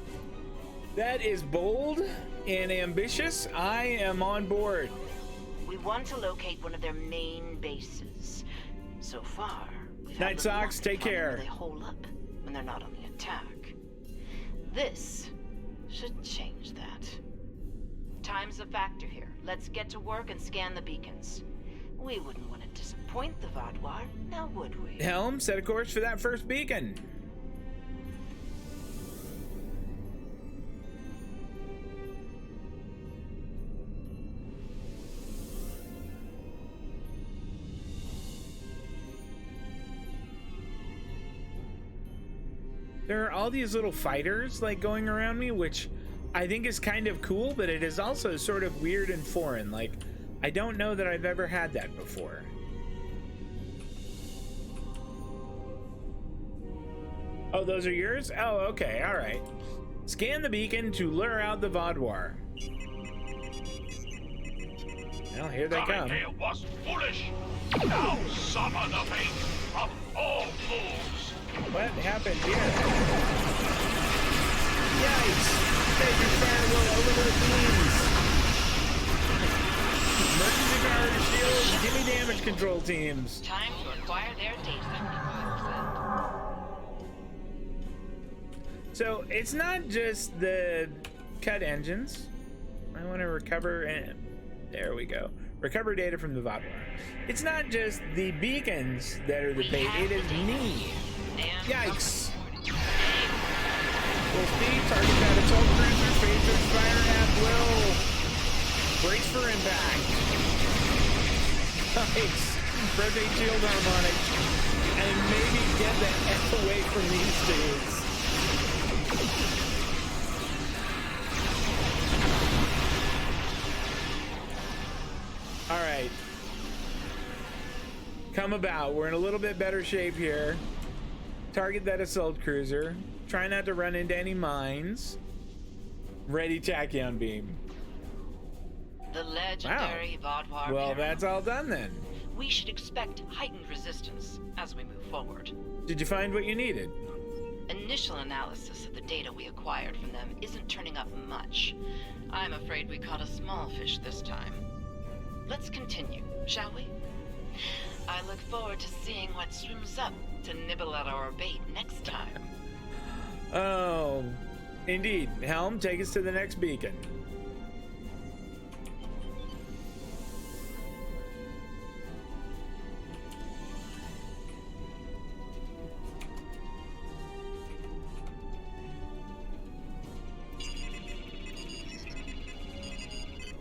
is bold and ambitious. I am on board. We want to locate one of their main bases. So far, we've Night had little Socks, luck take finding care. where they hole up when they're not on the attack. This should change that. Time's a factor here. Let's get to work and scan the beacons. We wouldn't want to disappoint the Vodwar, now would we? Helm, set a course for that first beacon. There are all these little fighters like going around me, which I think is kind of cool, but it is also sort of weird and foreign. Like, I don't know that I've ever had that before. Oh, those are yours? Oh, okay, all right. Scan the beacon to lure out the Vodwar. Well, here they come. Coming here was foolish. Now summon the fate of all fools. What happened here? Yikes! Major fire will overload beams. Emergency power to shields. Give me damage control teams. Time to acquire their data. So it's not just the cut engines. I want to recover, and there we go. Recover data from the Vodwar. It's not just the beacons that are the bait. It is me. Yikes! Full speed, target that assault cruiser, phasers fire at will. Brace for impact. Yikes! Rotate shield harmonic. And maybe get the F away from these dudes. Alright. Come about. We're in a little bit better shape here. Target that assault cruiser. Try not to run into any mines. Ready tachyon beam. The legendary Vodwar. Well, Baron. that's all done then. We should expect heightened resistance as we move forward. Did you find what you needed? Initial analysis of the data we acquired from them isn't turning up much. I'm afraid we caught a small fish this time. Let's continue, shall we? I look forward to seeing what swims up to nibble at our bait next time. Oh, indeed. Helm, take us to the next beacon.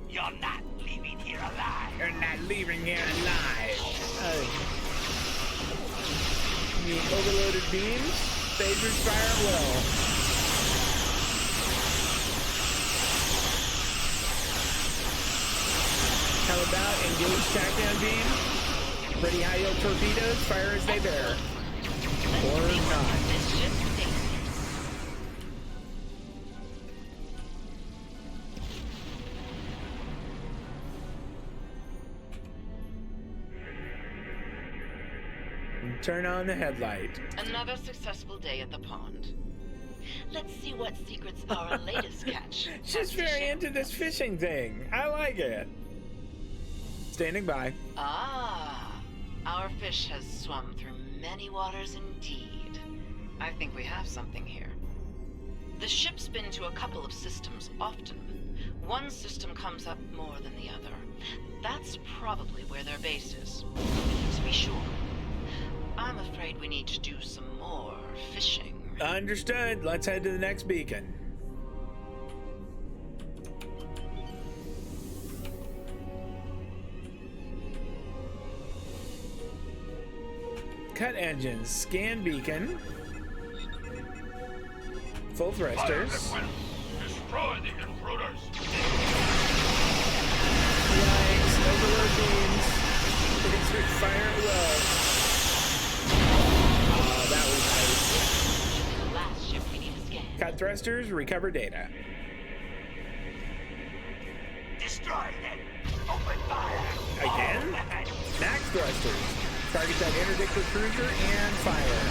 You're not leaving here alive. You're not leaving here alive. The overloaded beams. Phasers fire at will. How about engage tachyon beam? Ready high yield torpedoes. Fire as they bear. Or not. This ship's data. Turn on the headlight. Another successful day at the pond. Let's see what secrets our latest catch. She's has to very share into with this us. fishing thing. I like it. Standing by. Ah, our fish has swum through many waters indeed. I think we have something here. The ship's been to a couple of systems often. One system comes up more than the other. That's probably where their base is. To be sure. I'm afraid we need to do some more fishing. Understood. Let's head to the next beacon. cut engines, scan beacon, full thrusters. Destroy the intruders. Yikes, overload beams. Lasers fire at will. Oh, that was The last ship we need to scan. nice. Cut thrusters, recover data. Destroy it! Open fire! Again? Max thrusters. Target that interdictor cruiser and fire.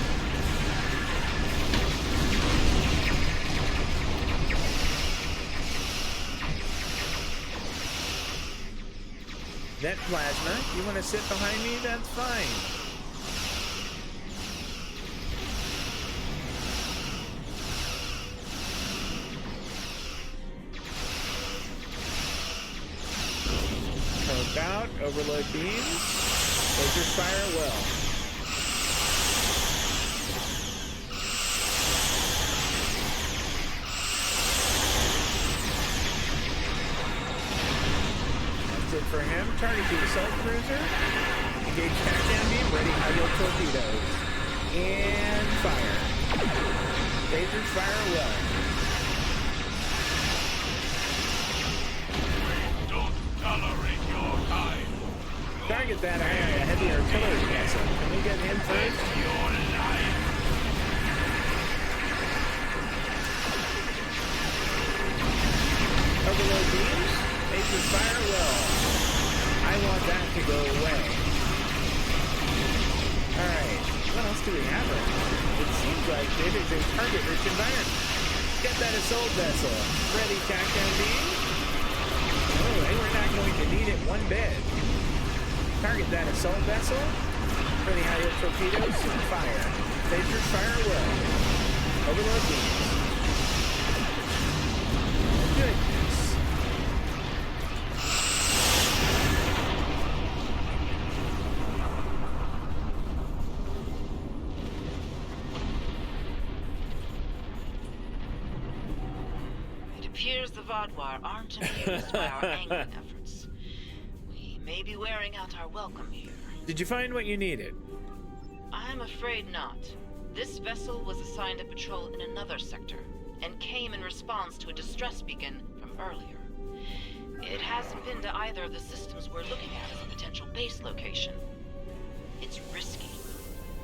Vent plasma. You want to sit behind me? That's fine. Cope out. Overload beams. Lasers fire at will. That's it for him. Target the assault cruiser. Engage countdown beam. Ready high yield torpedoes. And fire. Lasers fire at will. Don't tolerate your kind. Target that heavy artillery vessel. Can we get him first? Your life. Overload beams. Lasers fire well. I want that to go away. Alright. What else do we have right now? It seems like it is a target-rich environment. Get that assault vessel. Ready, takedown beam. Oh, they were not going to need it one bit. Target that assault vessel. Ready high yield torpedoes. Fire. Lasers fire well. Overload beams. Goodness. It appears the Vodwar aren't amused by our angling efforts. We may be wearing out our welcome here. Did you find what you needed? I'm afraid not. This vessel was assigned a patrol in another sector, and came in response to a distress beacon from earlier. It hasn't been to either of the systems we're looking at as a potential base location. It's risky,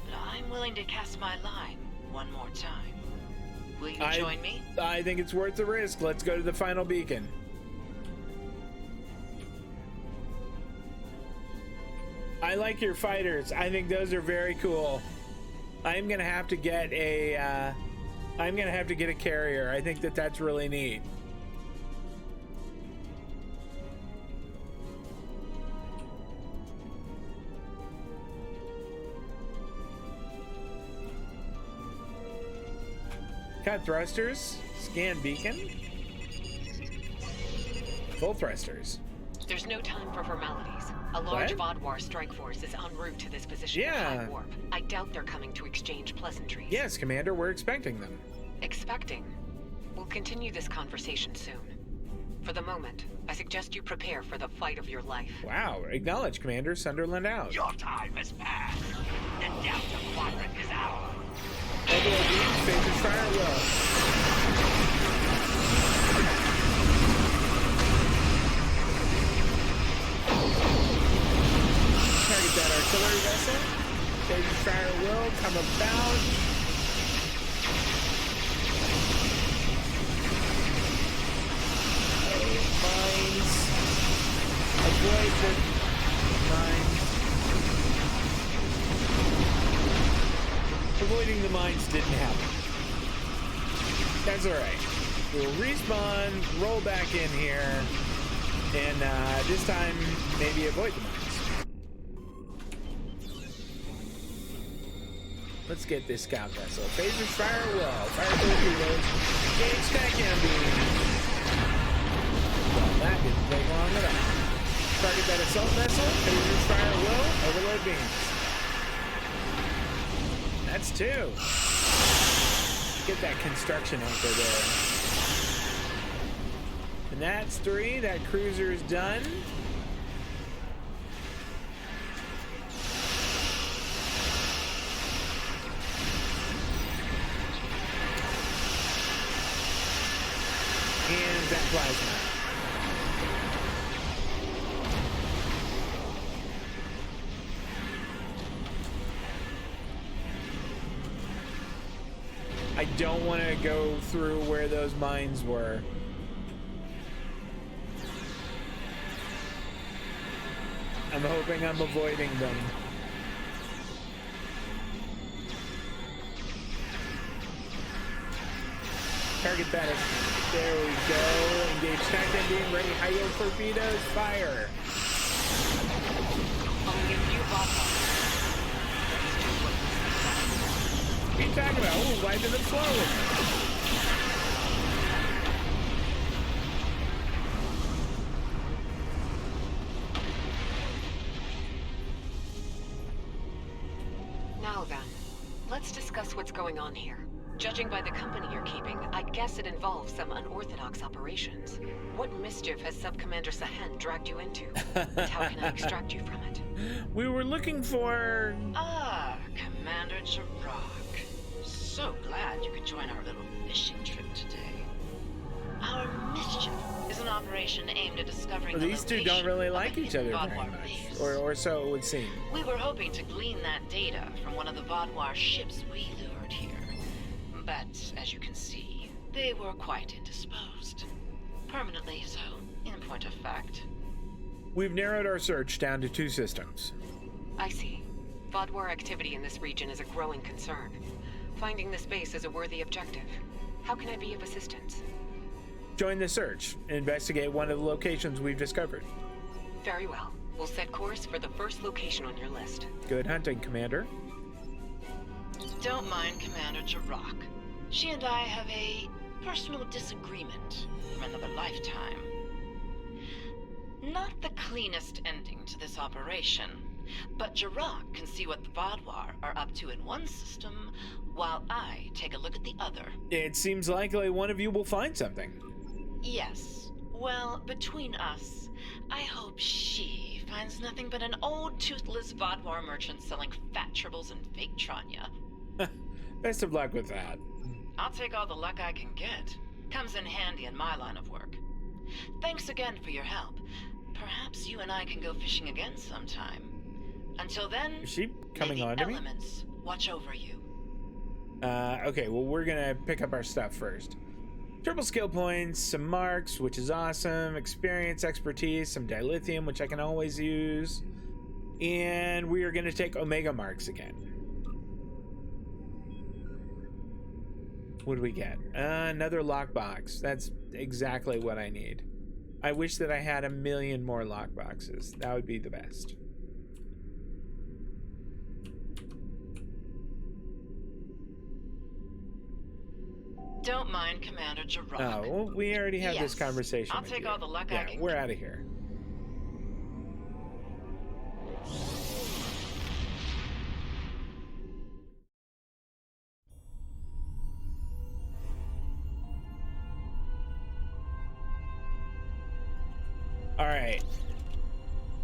but I'm willing to cast my line one more time. Will you join me? I think it's worth the risk. Let's go to the final beacon. I like your fighters. I think those are very cool. I'm gonna have to get a carrier. I think that's really neat. Cut thrusters, scan beacon, full thrusters. There's no time for formalities. A large Vodwar strike force is en route to this position at high warp. I doubt they're coming to exchange pleasantries. Yes, Commander, we're expecting them. Expecting? We'll continue this conversation soon. For the moment, I suggest you prepare for the fight of your life. Wow, acknowledge, Commander. Sunderland out. Your time has passed. The Delta Quadrant is ours. Overload beams, phasers fire well. Target that artillery vessel. Phasers fire will come about. Mines. Avoid the mines. Avoiding the mines didn't happen. That's alright. We'll respawn, roll back in here, and this time maybe avoid the mines. Let's get this scout vessel. Phasers fire well. Fire torpedoes. Engage takedown beam. Well, that didn't take long at all. Target that assault vessel. Phasers fire well. Overload beams. That's 2. Get that construction anchor there. And that's 3. That cruiser's done. plasma. I don't want to go through where those mines were. I'm hoping I'm avoiding them. Target status. There we go. Engage tactic being ready. High yield torpedoes. Fire. Only a few bombs. What are you talking about? Oh, wiping them slowly. Now then, let's discuss what's going on here. Judging by the company you're keeping, I guess it involves some unorthodox operations. What mischief has Sub-Commander Sahen dragged you into? And how can I extract you from it? We were looking for... Ah, Commander Jirok. So glad you could join our little fishing trip today. Our mischief is an operation aimed at discovering Well, these two don't really like each other very much. Or so it would seem. We were hoping to glean that data from one of the Vodwar ships we lured here. But, as you can see, they were quite indisposed. Permanently so, in point of fact. We've narrowed our search down to 2 systems. I see. Vodwar activity in this region is a growing concern. Finding this base is a worthy objective. How can I be of assistance? Join the search. Investigate one of the locations we've discovered. Very well. We'll set course for the first location on your list. Good hunting, Commander. Don't mind Commander Jirok. She and I have a personal disagreement from another lifetime. Not the cleanest ending to this operation, but Jirok can see what the Vodwar are up to in one system, while I take a look at the other. It seems likely one of you will find something. Yes. Well, between us, I hope she finds nothing but an old, toothless Vodwar merchant selling fat tribbles and fake Tranya. Best of luck with that. I'll take all the luck I can get. Comes in handy in my line of work. Thanks again for your help. Perhaps you and I can go fishing again sometime. Until then, Is she coming on to me? Elements watch over you. Okay, well, we're gonna pick up our stuff first. Triple skill points, some marks, which is awesome, experience, expertise, some dilithium, which I can always use, and we are gonna take Omega marks again. What do we get? Another lockbox. That's exactly what I need. I wish that I had 1,000,000 more lockboxes. That would be the best. Don't mind Commander Jirok. Oh, well, we already had this conversation. I'll with take you. all the luck I can. We're out of here. All right.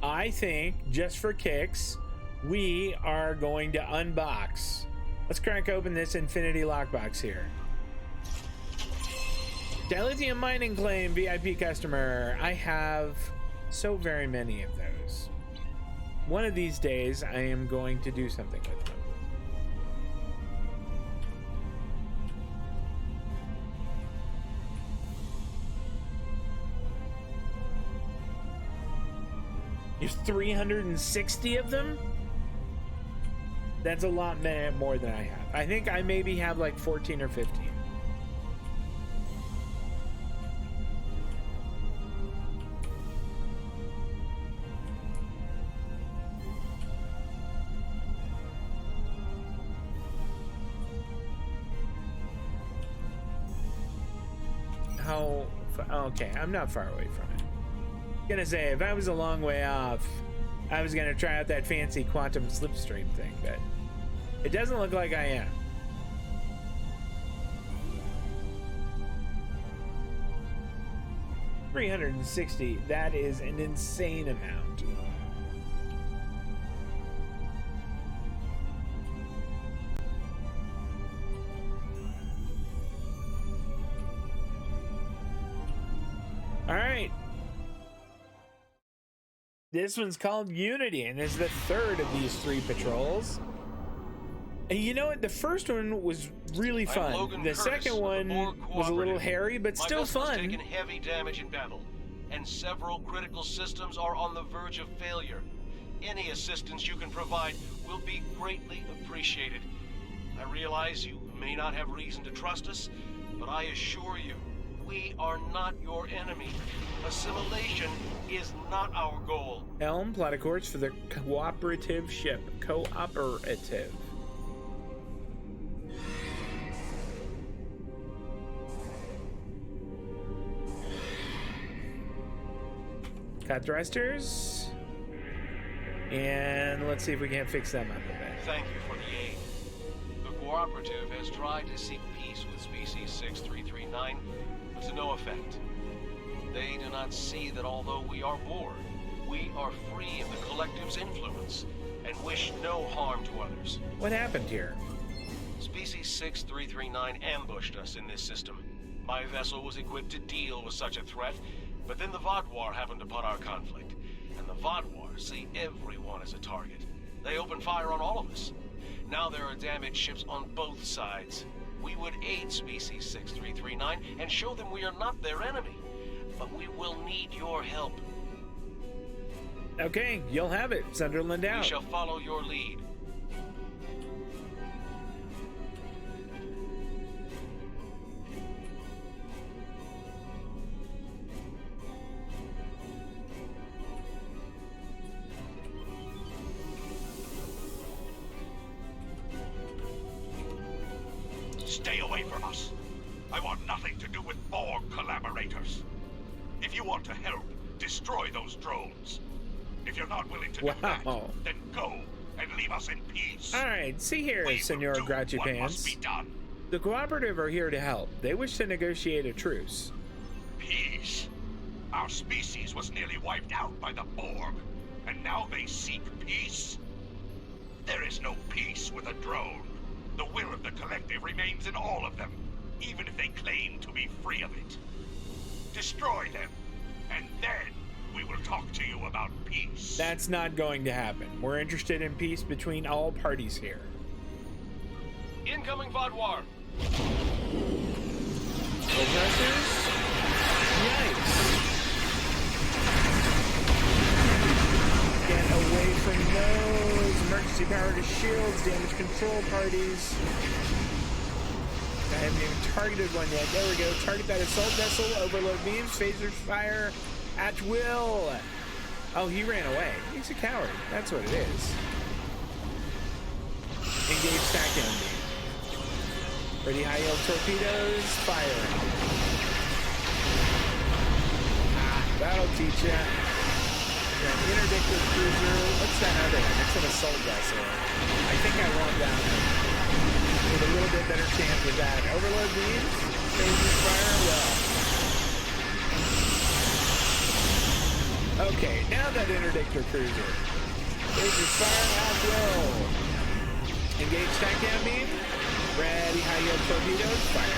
I think, just for kicks, we are going to unbox. Let's crack open this Infinity lockbox here. Dilithium mining claim, VIP customer. I have so very many of those. One of these days, I am going to do something with them. There's 360 of them? That's a lot more than I have. I think I maybe have like 14 or 15. Okay, I'm not far away from it. Gonna say, if I was a long way off, I was gonna try out that fancy quantum slipstream thing, but it doesn't look like I am. $360, that is an insane amount. This one's called Unity, and this is the third of these 3 patrols. And you know what? The first one was really fun. Logan The Curtis second of the one Borg was a little Cooperative. hairy, but My still vessel has fun. taken heavy damage in battle, and several critical systems are on the verge of failure. Any assistance you can provide will be greatly appreciated. I realize you may not have reason to trust us, but I assure you, we are not your enemy. Assimilation is not our goal. Helm, plot a course for the cooperative ship. Cooperative. Cut thrusters. And let's see if we can't fix them up a bit. Thank you for the aid. The Cooperative has tried to seek peace with Species 6339, but to no effect. They do not see that although we are Borg, we are free of the Collective's influence and wish no harm to others. What happened here? Species 6339 ambushed us in this system. My vessel was equipped to deal with such a threat, but then the Vaadwaur happened upon our conflict, and the Vaadwaur see everyone as a target. They open fire on all of us. Now there are damaged ships on both sides. We would aid Species 6339 and show them we are not their enemy, but we will need your help. Okay, you'll have it. Sunderland out. We shall follow your lead. Stay away from us. I want nothing to do with Borg collaborators. If you want to help, destroy those drones. If you're not willing to do that, Wow. then go and leave us in peace. All right, see here, We will Senor do Grouchy what Pants. must be done. The Cooperative are here to help. They wish to negotiate a truce. Peace. Our species was nearly wiped out by the Borg, and now they seek peace? There is no peace with a drone. The will of the Collective remains in all of them, even if they claim to be free of it. Destroy them, and then we will talk to you about peace. That's not going to happen. We're interested in peace between all parties here. Incoming Vaadwaur! Oppressors? Yikes. Get away from those. Emergency power to shields, damage control parties. I haven't even targeted one yet. There we go. Target that assault vessel, overload beams, phasers fire at will. Oh, he ran away. He's a coward. That's what it is. Engage SACM beam. Ready high yield torpedoes, fire. That'll teach ya. Interdictor cruiser. What's that other one? It's an assault vessel. I think I want that one. With a little bit better chance with that. Overload beams. Phasers fire well. Okay, now that interdictor cruiser. Phasers fire at will. Engage SACM beam. Ready high yield torpedoes. Fire.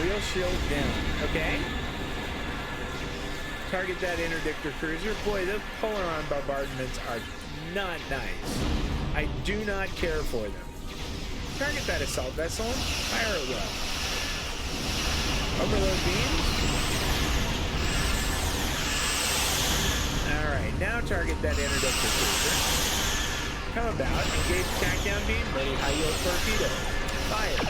Real shield down. Okay. Target that interdictor cruiser. Boy, those Polaron bombardments are not nice. I do not care for them. Target that assault vessel. Fire it well. Overload beams. Alright, now target that interdictor cruiser. Come about. Engage takedown beam. Ready high yield torpedo. Fire.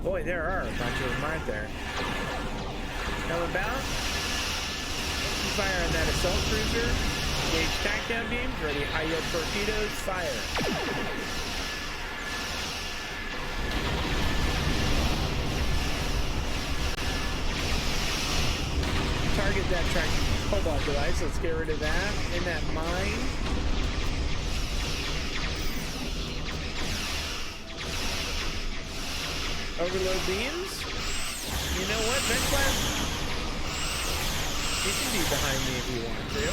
Boy, there are a bunch of them, aren't there? Come about. Fire on that assault cruiser. Engage takedown beams. Ready high yield torpedoes. Fire. Target that track. Cobalt device. Let's get rid of that. In that mine. Overload beams. You know what? Ventflash, you can be behind me if you want to.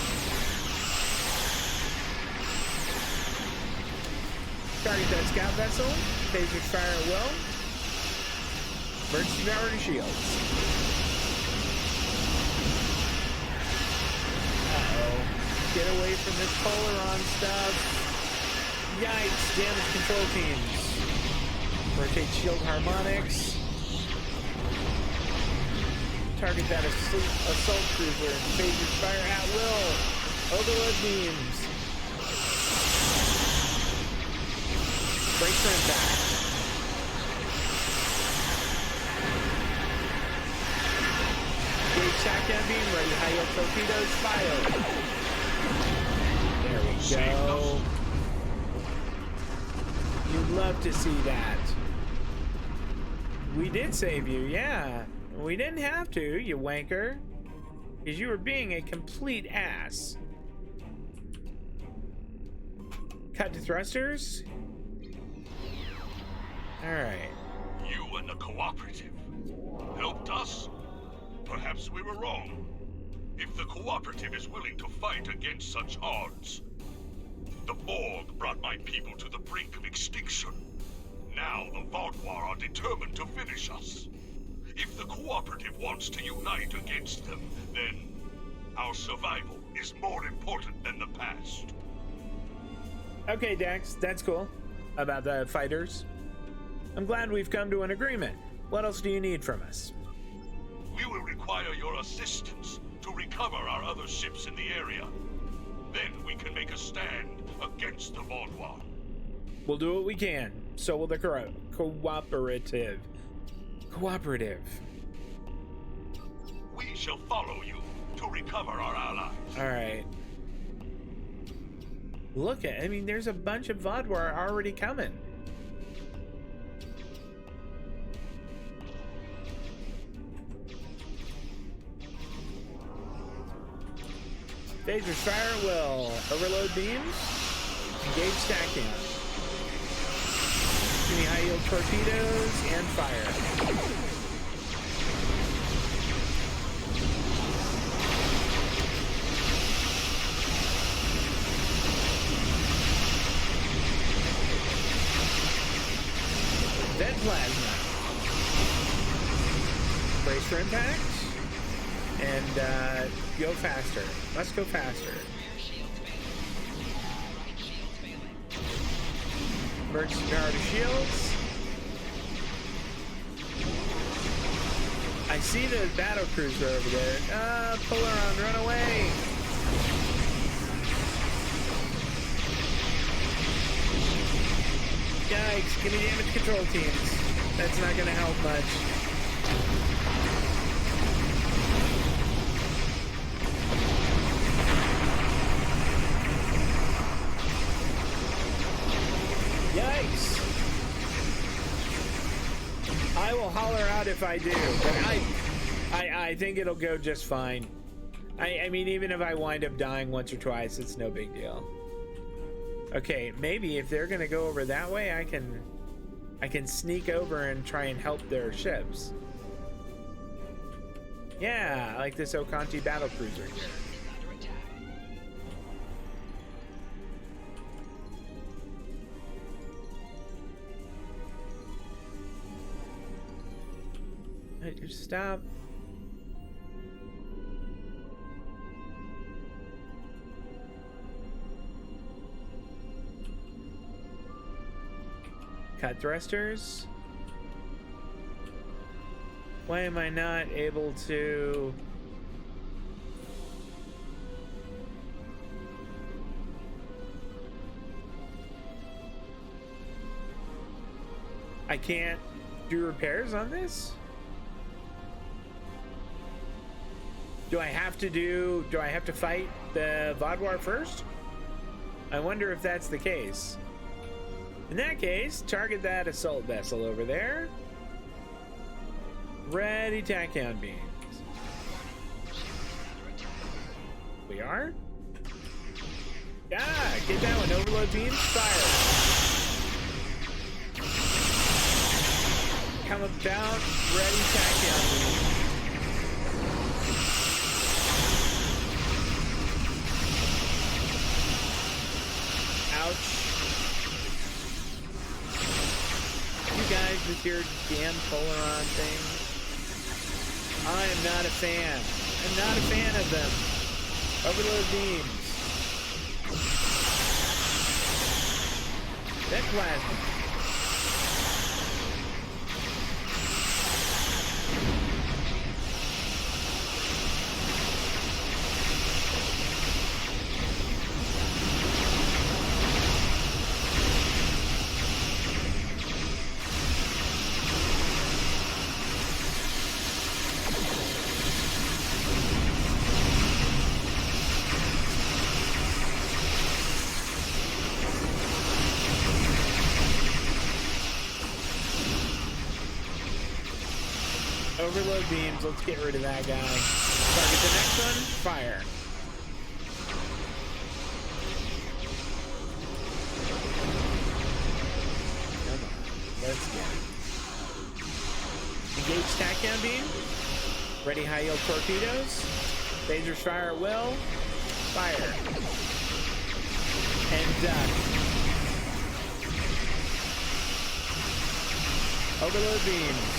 Target that scout vessel. Phasers fire at will. Emergency power to shields. Uh-oh. Get away from this Polaron stuff. Yikes. Damage control teams. Rotate shield harmonics. Target that assault cruiser. Phasers fire at will. Overload beams. Brace for impact. Gauge shotgun beam ready. High yield torpedoes fired. There we go. You'd love to see that. We did save you, yeah. We didn't have to, you wanker. Because you were being a complete ass. Cut to thrusters. Alright. You and the Cooperative helped us? Perhaps we were wrong. If the Cooperative is willing to fight against such odds. The Borg brought my people to the brink of extinction. Now the Vaadwaur are determined to finish us. If the Cooperative wants to unite against them, then our survival is more important than the past. Okay, Dax, that's cool. About the fighters. I'm glad we've come to an agreement. What else do you need from us? We will require your assistance to recover our other ships in the area. Then we can make a stand against the Vaadwaur. We'll do what we can. So will the Cooperative. Cooperative. We shall follow you to recover our allies. Alright. Look at, I mean, there's a bunch of Vaadwaur already coming. Phasers fire at will. Overload beams. Engage stacking. Give me high yield torpedoes and fire. Vent plasma. Brace for impact. And go faster. Let's go faster. Emergency power to shields. I see the battle cruiser over there. Polaron, run away. Yikes, give me damage control teams. That's not gonna help much. Yikes! I will holler out if I do, but I think it'll go just fine. I mean, even if I wind up dying once or twice, it's no big deal. Okay, maybe if they're gonna go over that way, I can sneak over and try and help their ships. Yeah, like this Okanti battle cruiser here. Hey, just stop. Cut thrusters. Why am I not able to? I can't do repairs on this? Do I have to fight the Vaadwaur first? I wonder if that's the case. In that case, target that assault vessel over there. Ready tachyon beams. we are. Yeah, get that one. Overload beams, fire. Come about, ready, tachyon beam. Ouch. You guys with your damn Polaron thing. I am not a fan. I'm not a fan of them. Overload beams. That plasma. Overload beams. Let's get rid of that guy. Target the next one. Fire. Come on. Let's get it. Engage tachyon beam. Ready high yield torpedoes. Phasers fire at will. Fire. And duck. Overload beams.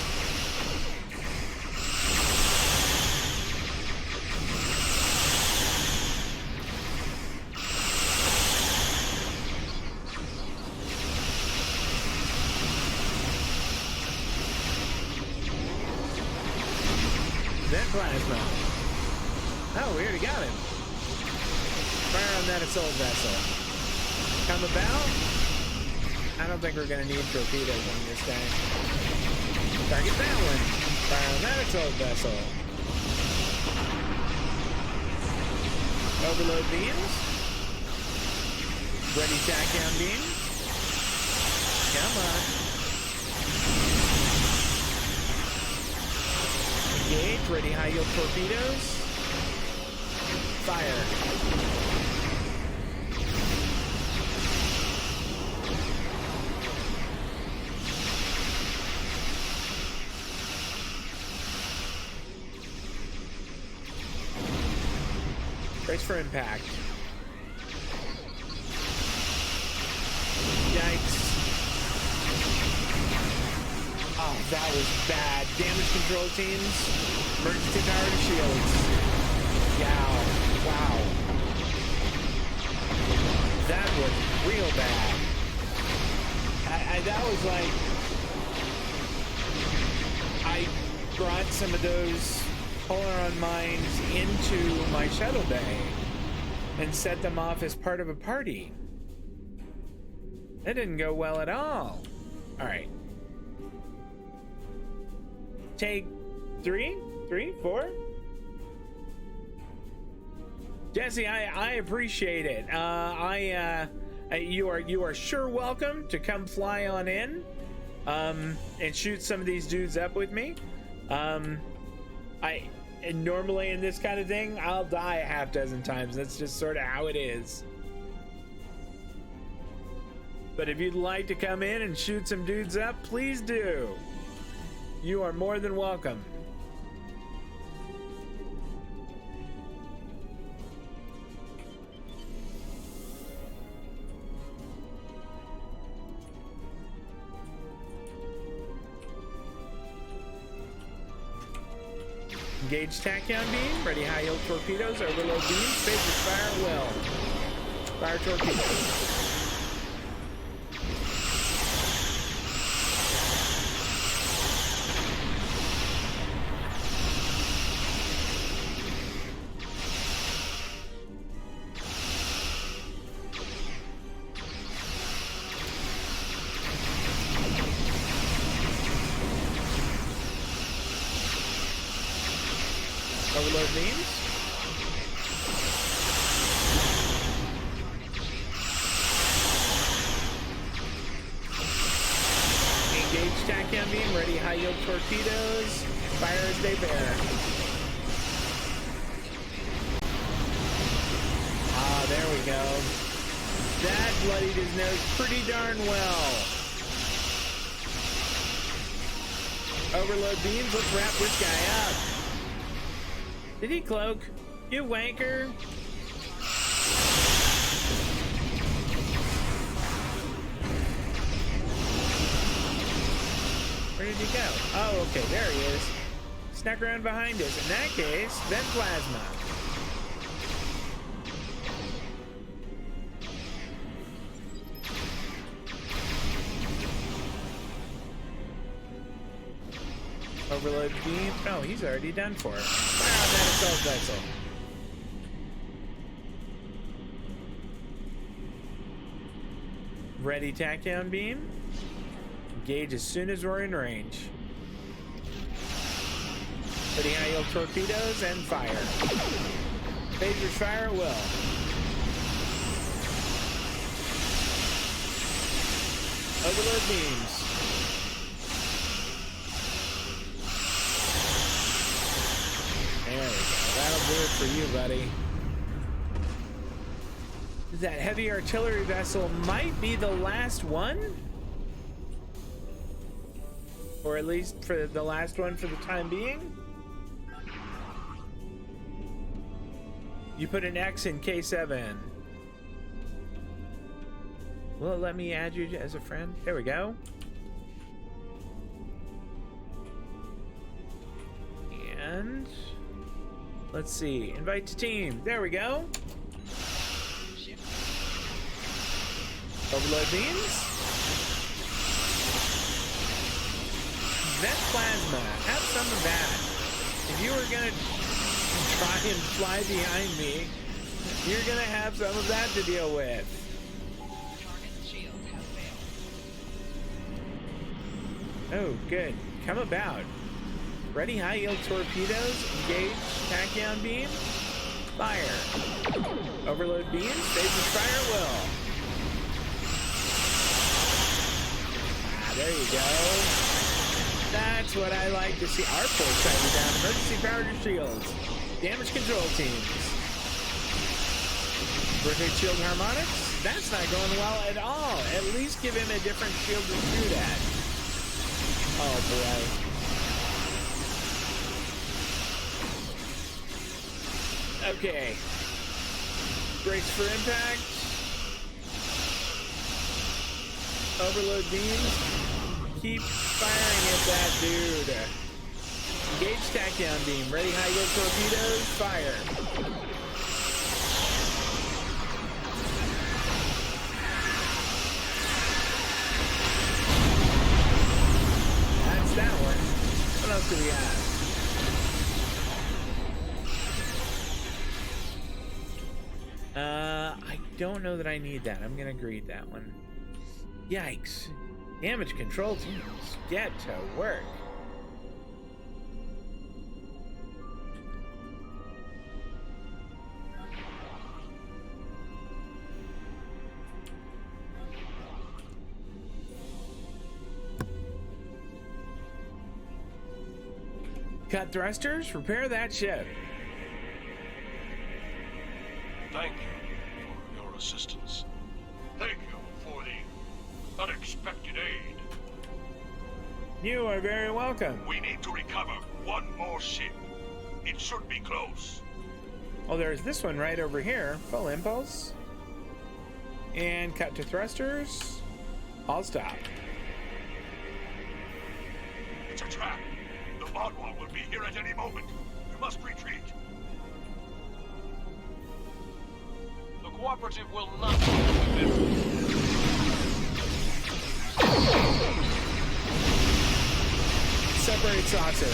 Plasma. Oh, we already got him. Fire on that assault vessel. Come about. I don't think we're gonna need torpedoes on this guy. Target that one. Fire on that assault vessel. Overload beams. Ready tachyon beam. Come on. Engage, ready high yield torpedoes. Fire. Brace for impact. Yikes. Oh, that was bad. Damage control teams. Emergency powered shields. Yow. Wow. That was real bad. That was like... I brought some of those Polaron mines into my shuttle bay and set them off as part of a party. That didn't go well at all. All right. Take 3, 4. Jesse, I appreciate it. You are sure welcome to come fly on in, and shoot some of these dudes up with me. And normally in this kind of thing, I'll die a half dozen times. That's just sort of how it is. But if you'd like to come in and shoot some dudes up, please do. You are more than welcome. Engage tachyon beam, ready high yield torpedoes, overload beams, phasers fire well. Fire torpedoes. Overload beams. Engage tachyon beam, ready high yield torpedoes, fire as they bear. there we go. That bloodied his nose pretty darn well. Overload beams, let's wrap this guy up. Did he cloak? You wanker. Where did he go? Oh, okay, there he is. Snuck around behind us. In that case, then plasma. Overload beam. Oh, he's already done for. Fire out that assault vessel. Ready takedown beam. Engage as soon as we're in range. Putting high yield torpedoes and fire. Phasers fire at will. Overload beams. There we go. That'll do it for you, buddy. That heavy artillery vessel might be the last one. Or at least for the last one for the time being. You put an X in K7. Will it let me add you as a friend? There we go. And let's see. Invite to team. There we go. Overload beams. That plasma. Have some of that. If you were gonna try and fly behind me, you're gonna have some of that to deal with. Oh, good. Come about. Ready high yield torpedoes. Engage. Tachyon beam. Fire. Overload beams. Phases fire at will. Ah, there you go. That's what I like to see. Our port side is down. Emergency power to shields. Damage control teams. Rotate shield harmonics. That's not going well at all. At least give him a different shield to shoot at. Oh boy. Okay. Brace for impact. Overload beams. Keep firing at that dude. Engage tachyon beam. Ready high yield torpedoes. Fire. That's that one. What else do we have? I don't know that I need that. I'm gonna greet that one. Yikes. Damage control teams, get to work. Cut thrusters, repair that ship. Thank you for your assistance. Thank you for the unexpected aid. You are very welcome. We need to recover one more ship. It should be close. Oh, there's this one right over here. Full impulse. And cut to thrusters. I'll stop. It's a trap. The Vaadwaur will be here at any moment. You must retreat. The Cooperative will not be Separate saucer.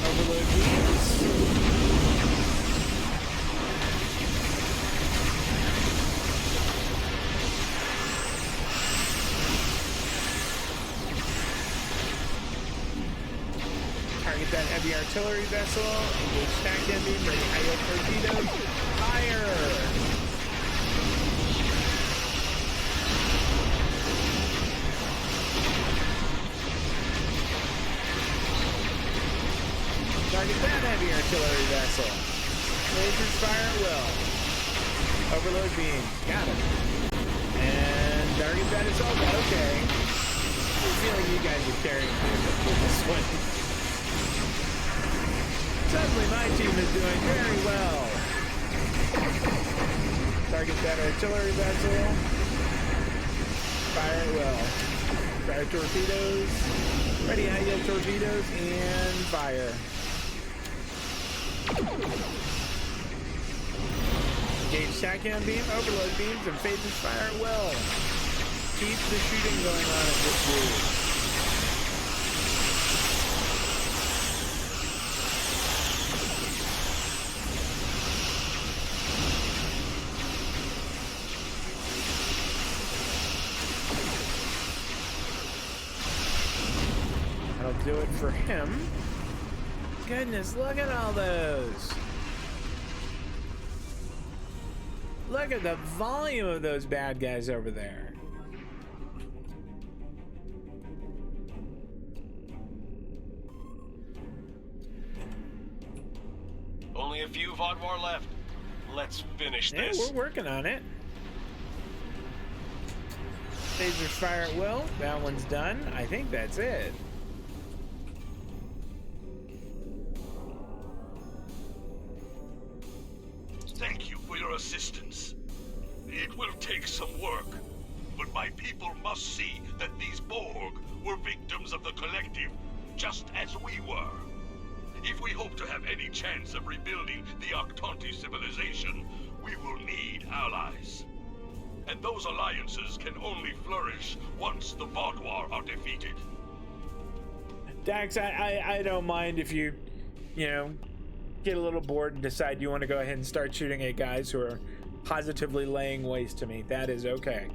Overload beams. Target that heavy artillery vessel. Engage tachyon beam. Ready high yield torpedo. Fire! Target that heavy artillery vessel. Lasers fire at will. Overload beams. Got it. And target that is over. Okay. I have a feeling you guys are carrying this one. Suddenly my team is doing very well. Target that artillery vessel. Fire at will. Fire torpedoes. Ready high yield torpedoes and fire. Engage SATCOM beam, overload beams, and phasers fire at will. Keep the shooting going on at this dude. That'll do it for him. Goodness, look at all those. Look at the volume of those bad guys over there. Only a few Vodwar left. Let's finish this. Yeah, we're working on it. Phasers fire at will. That one's done. I think that's it. Thank you for your assistance. It will take some work, but my people must see that these Borg were victims of the Collective, just as we were. If we hope to have any chance of rebuilding the Octanti civilization, we will need allies. And those alliances can only flourish once the Vodwar are defeated. Dax, I don't mind if you get a little bored and decide you want to go ahead and start shooting at guys who are positively laying waste to me. That is okay.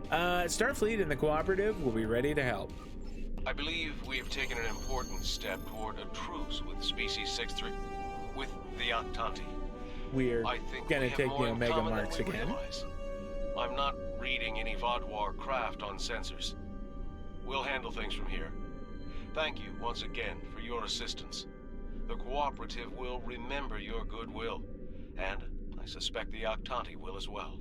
Starfleet and the Cooperative will be ready to help. I believe we have taken an important step toward a truce with Species 6-3, with the Octanti. We're I think gonna we have take more the in Omega common than marks we again. realize. I'm not reading any Vodwar craft on sensors. We'll handle things from here. Thank you once again for your assistance. The Cooperative will remember your goodwill, and I suspect the Octanti will as well.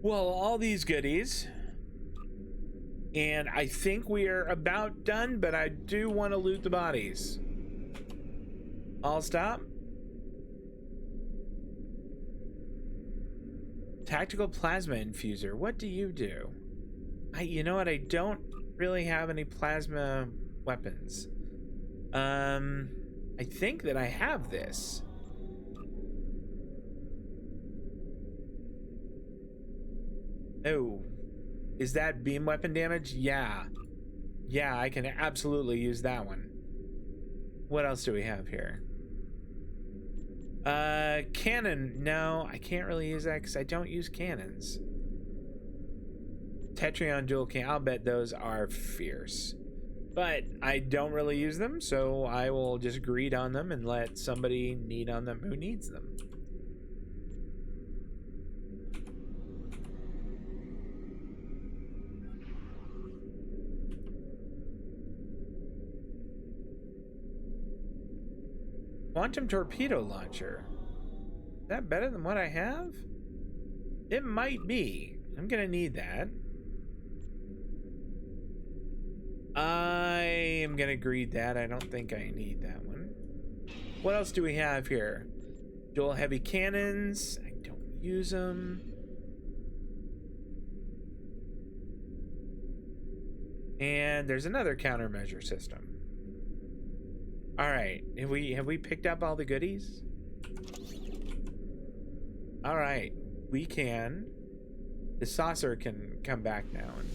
Well, all these goodies, and I think we are about done, but I do want to loot the bodies. I'll stop. Tactical plasma infuser. What do you do? You know what? I don't really have any plasma weapons. I think that I have this. Oh, is that beam weapon damage? Yeah. Yeah, I can absolutely use that one. What else do we have here? Cannon. No, I can't really use that because I don't use cannons. Tetrion dual cannon. I'll bet those are fierce. But I don't really use them, so I will just greed on them and let somebody need on them who needs them. Quantum torpedo launcher. Is that better than what I have? It might be. I'm gonna need that. I am gonna greed that. I don't think I need that one. What else do we have here? Dual heavy cannons. I don't use them. And there's another countermeasure system. All right, have we picked up all the goodies? All right, we can. The saucer can come back now. And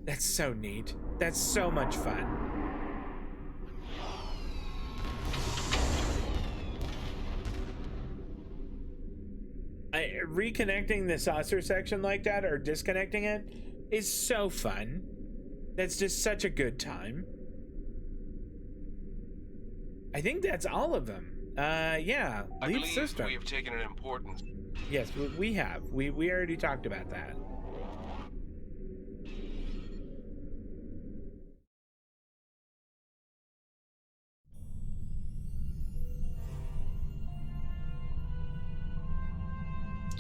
that's so neat. That's so much fun. Reconnecting the saucer section like that or disconnecting it is so fun. That's just such a good time. I think that's all of them. Yeah, I lead believe system. we have taken an important... Yes, we have. We already talked about that.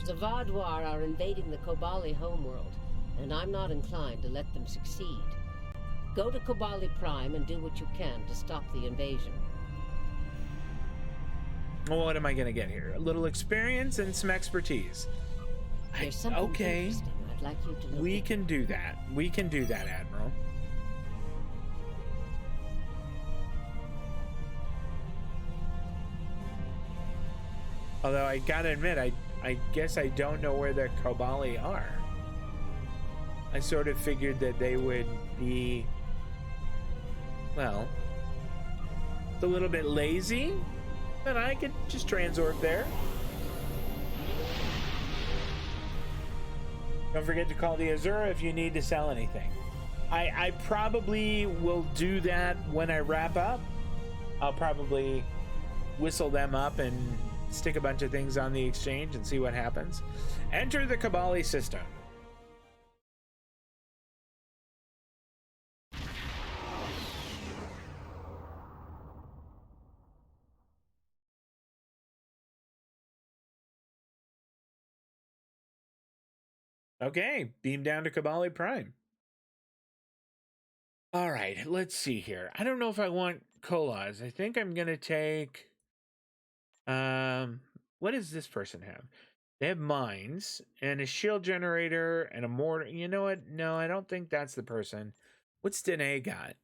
The Vaadwaur are invading the Kobali homeworld, and I'm not inclined to let them succeed. Go to Kobali Prime and do what you can to stop the invasion. Well, what am I gonna get here? A little experience and some expertise. There's something Okay, interesting I'd like you to look we into. can do that. We can do that, Admiral. Although I gotta admit, I guess I don't know where the Kobali are. I sort of figured that they would be, well, a little bit lazy, but I could just transorb there. Don't forget to call the Azura if you need to sell anything. I probably will do that when I wrap up. I'll probably whistle them up and stick a bunch of things on the exchange and see what happens. Enter the Kobali system. Okay, beam down to Kobali Prime. All right, let's see here. I don't know if I want Kolas. I think I'm gonna take. What does this person have? They have mines and a shield generator and a mortar. You know what? No, I don't think that's the person. What's Danae got?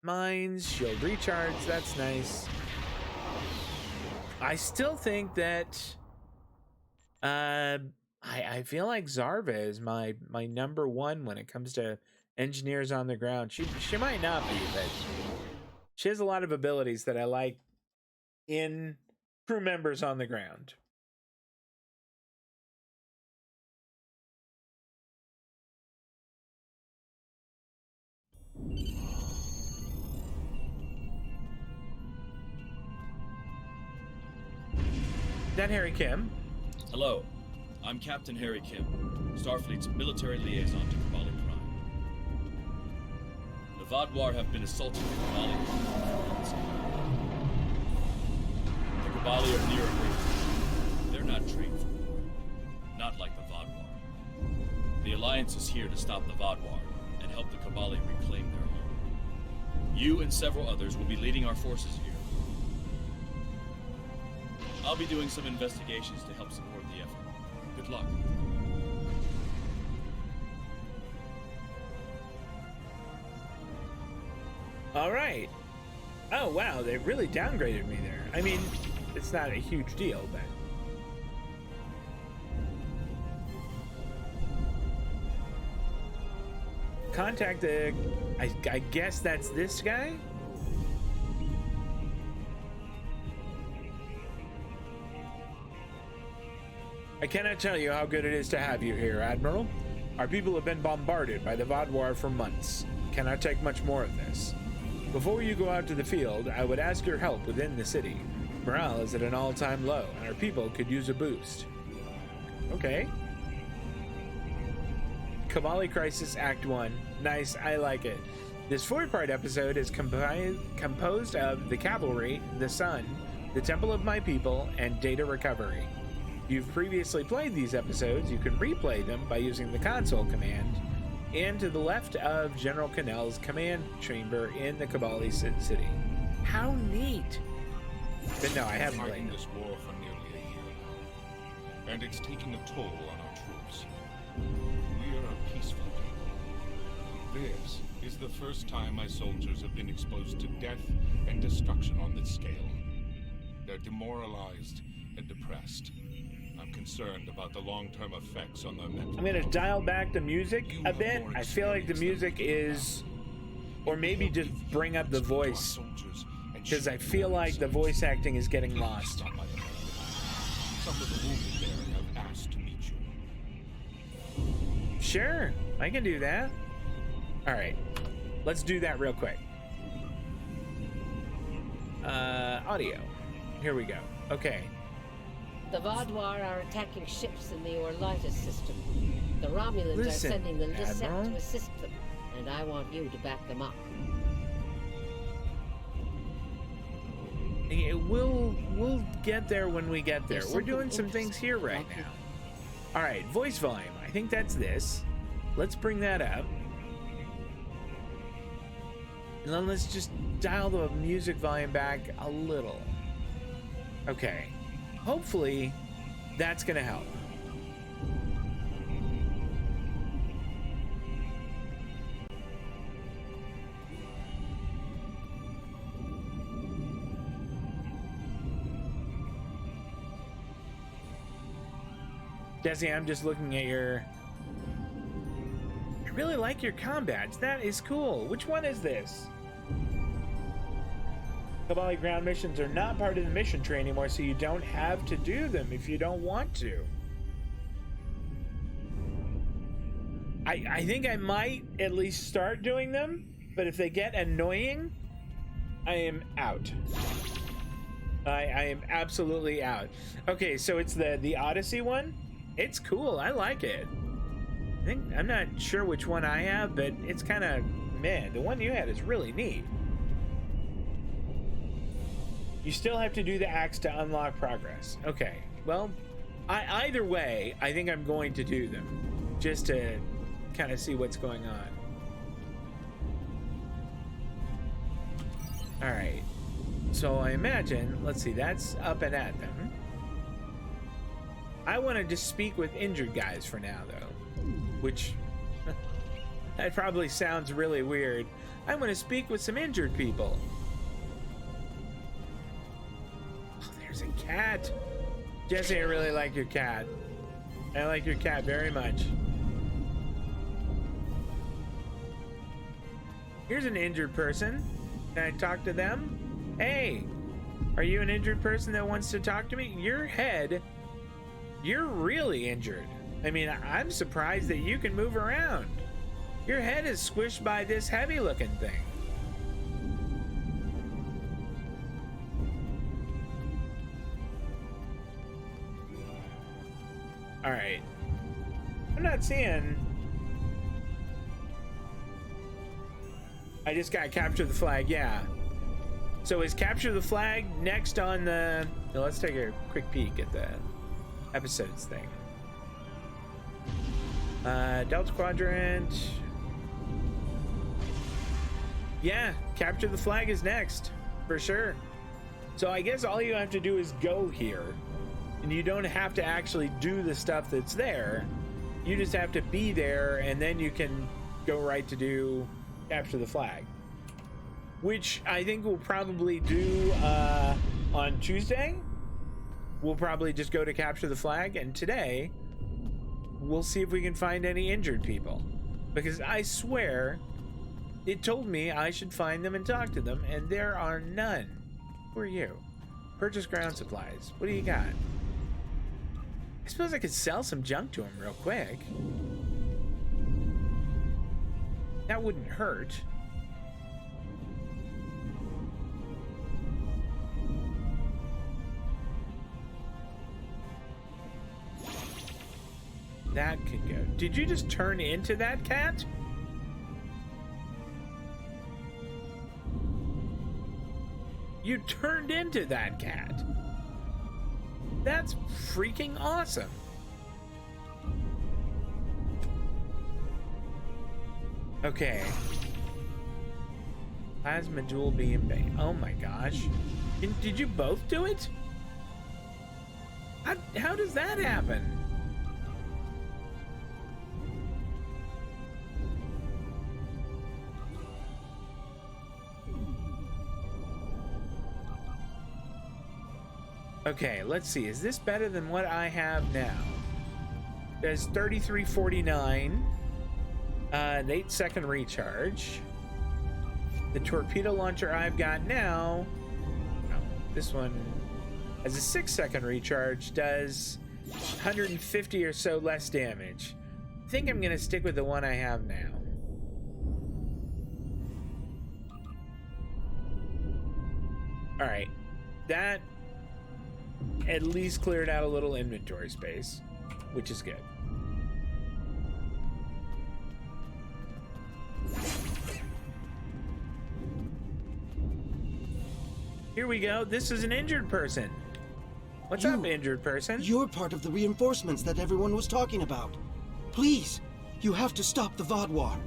Mines, shield recharge. That's nice. I still think that. I feel like Zarva is my number one when it comes to engineers on the ground. She might not be, but she has a lot of abilities that I like in crew members on the ground. That Harry Kim. Hello, I'm Captain Harry Kim, Starfleet's military liaison to Kobali Prime. The Vaadwaur have been assaulting the Kobali for months now. The Kobali are near invaders. They're not trained for war, not like the Vaadwaur. The Alliance is here to stop the Vaadwaur and help the Kobali reclaim their home. You and several others will be leading our forces here. I'll be doing some investigations to help support the effort. Good luck. All right. Oh, wow. They really downgraded me there. I mean, it's not a huge deal, but... Contact the... I guess that's this guy? I cannot tell you how good it is to have you here, Admiral. Our people have been bombarded by the Vaadwaur for months. Cannot take much more of this. Before you go out to the field, I would ask your help within the city. Morale is at an all-time low, and our people could use a boost. Okay. Kobali Crisis Act 1. Nice, I like it. This 4-part episode is composed of the Cavalry, the Sun, the Temple of My People, and Data Recovery. If you've previously played these episodes, you can replay them by using the console command and to the left of General Cannell's command chamber in the Kobali City. How neat! But no, I haven't played fighting them. this war for nearly a year now, and it's taking a toll on our troops. We are a peaceful people. This is the first time my soldiers have been exposed to death and destruction on this scale. They're demoralized and depressed. I'm concerned about the long-term effects on their mental I'm gonna health. dial back the music a bit. I feel like the music is, or maybe just bring up the voice, because I feel like the voice acting is getting lost. Some of the wounded there have asked to meet you. Sure, I can do that. All right, let's do that real quick. Audio. Here we go. Okay. The Vaadwaur are attacking ships in the Orlitis system. The Romulans Listen, are sending the Lysette Admiral. to assist them, and I want you to back them up. We'll get there when we get there. There's We're doing something some things here right now. All right, voice volume. I think that's this. Let's bring that up. And then let's just dial the music volume back a little. Okay. Hopefully, that's gonna help. Jesse, I'm just looking at your... I really like your combats. That is cool. Which one is this? Kobali ground missions are not part of the mission tree anymore, so you don't have to do them if you don't want to. I think I might at least start doing them, but if they get annoying, I am out. I am absolutely out. Okay, so it's the Odyssey one. It's cool. I like it. I'm not sure which one I have, but it's kind of meh. The one you had is really neat. You still have to do the axe to unlock progress. Okay, well, either way, I think I'm going to do them just to kind of see what's going on. All right, so I imagine, let's see, that's up and at them. I want to just speak with injured guys for now, though, which that probably sounds really weird. I want to speak with some injured people. Oh, there's a cat. Jesse, I really like your cat. I like your cat very much. Here's an injured person. Can I talk to them? Hey, are you an injured person that wants to talk to me? Your head, you're really injured. I mean, I'm surprised that you can move around. Your head is squished by this heavy looking thing. All right. I'm not seeing... I just got capture the flag, yeah. So is capture the flag next on the... Now let's take a quick peek at the episodes thing. Delta Quadrant. Yeah, capture the flag is next, for sure. So I guess all you have to do is go here. And you don't have to actually do the stuff that's there. You just have to be there, and then you can go right to do capture the flag. Which I think we'll probably do on Tuesday. We'll probably just go to capture the flag, and today we'll see if we can find any injured people. Because I swear, it told me I should find them and talk to them, and there are none. Who are you? Purchase ground supplies. What do you got? I suppose I could sell some junk to him real quick. That wouldn't hurt. That could go. Did you just turn into that cat? You turned into that cat. That's freaking awesome. Okay. Plasma dual beam bay. Oh my gosh. Did you both do it? How does that happen? Okay, let's see. Is this better than what I have now? There's 3349. An 8-second recharge. The torpedo launcher I've got now, no, this one has a 6-second recharge, does 150 or so less damage. I think I'm gonna stick with the one I have now. All right, that at least cleared out a little inventory space, which is good. Here we go. This is an injured person. What's up, injured person? You're part of the reinforcements that everyone was talking about. Please, you have to stop the Vaadwaur.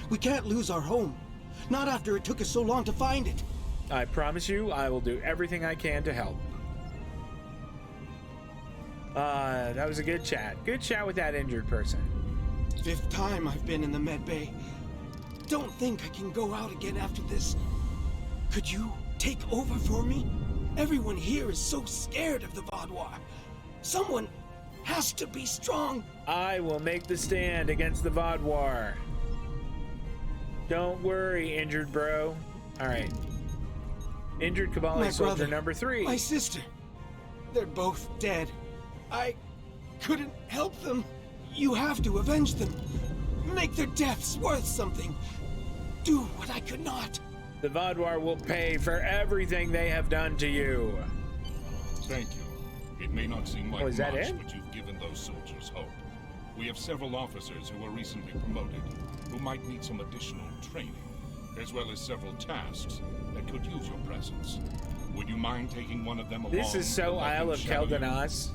We can't lose our home. Not after it took us so long to find it. I promise you, I will do everything I can to help. That was a good chat. Good chat with that injured person. 5th time I've been in the med bay. Don't think I can go out again after this. Could you take over for me? Everyone here is so scared of the Vaadwaur. Someone has to be strong. I will make the stand against the Vaadwaur. Don't worry, injured bro. All right. Injured Kabali soldier brother, number 3. My sister. They're both dead. I couldn't help them. You have to avenge them. Make their deaths worth something. Do what I could not. The Vaadwaur will pay for everything they have done to you. Thank you. It may not seem like much, but you've given those soldiers hope. We have several officers who were recently promoted, who might need some additional training, as well as several tasks that could use your presence. Would you mind taking one of them along? This is so Isle of Keldanas.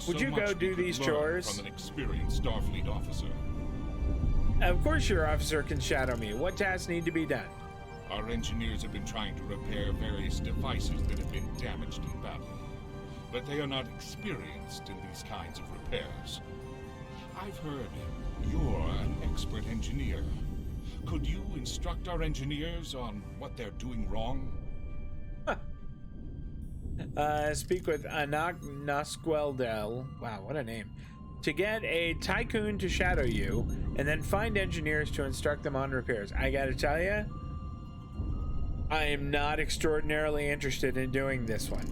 Would you go do these chores? From an experienced Starfleet officer. Of course your officer can shadow me. What tasks need to be done? Our engineers have been trying to repair various devices that have been damaged in battle. But they are not experienced in these kinds of repairs. I've heard you're an expert engineer. Could you instruct our engineers on what they're doing wrong? Speak with Anak Nasqueldel. Wow, what a name. To get a tycoon to shadow you, and then find engineers to instruct them on repairs. I gotta tell you, I am not extraordinarily interested in doing this one.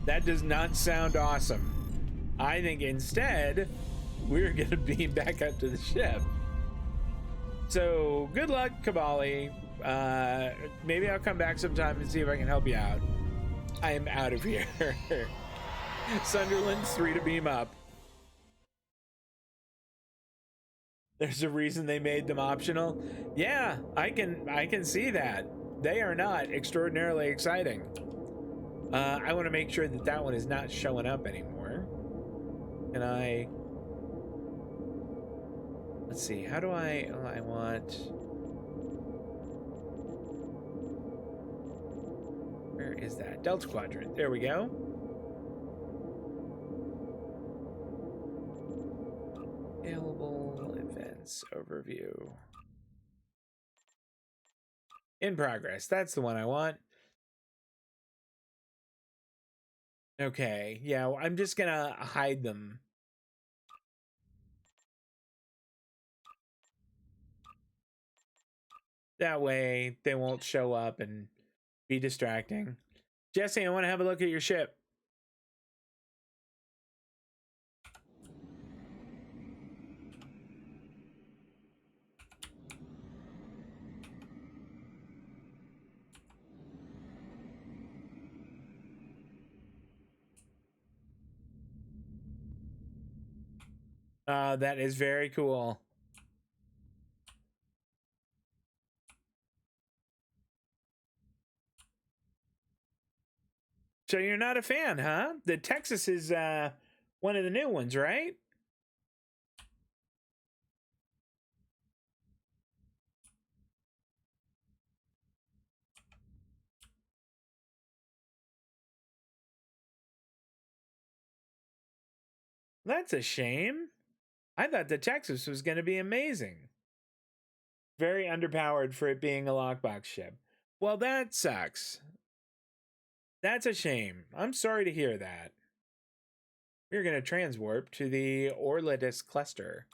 That does not sound awesome. I think instead, we're gonna beam back up to the ship. So, good luck, Kabali. Maybe I'll come back sometime and see if I can help you out. I am out of here. Sunderland's 3 to beam up. There's a reason they made them optional. Yeah, I can see that. They are not extraordinarily exciting. I want to make sure that that one is not showing up anymore. Can I... Let's see, how do I... Oh, I want... Where is that? Delta Quadrant. There we go. Available events overview. In progress. That's the one I want. Okay. Yeah, I'm just gonna hide them. That way they won't show up and be distracting. Jesse, I want to have a look at your ship. That is very cool. So you're not a fan, huh? The Texas is one of the new ones, right? That's a shame. I thought the Texas was going to be amazing. Very underpowered for it being a lockbox ship. Well, that sucks. That's a shame. I'm sorry to hear that. We're going to transwarp to the Orlitis cluster.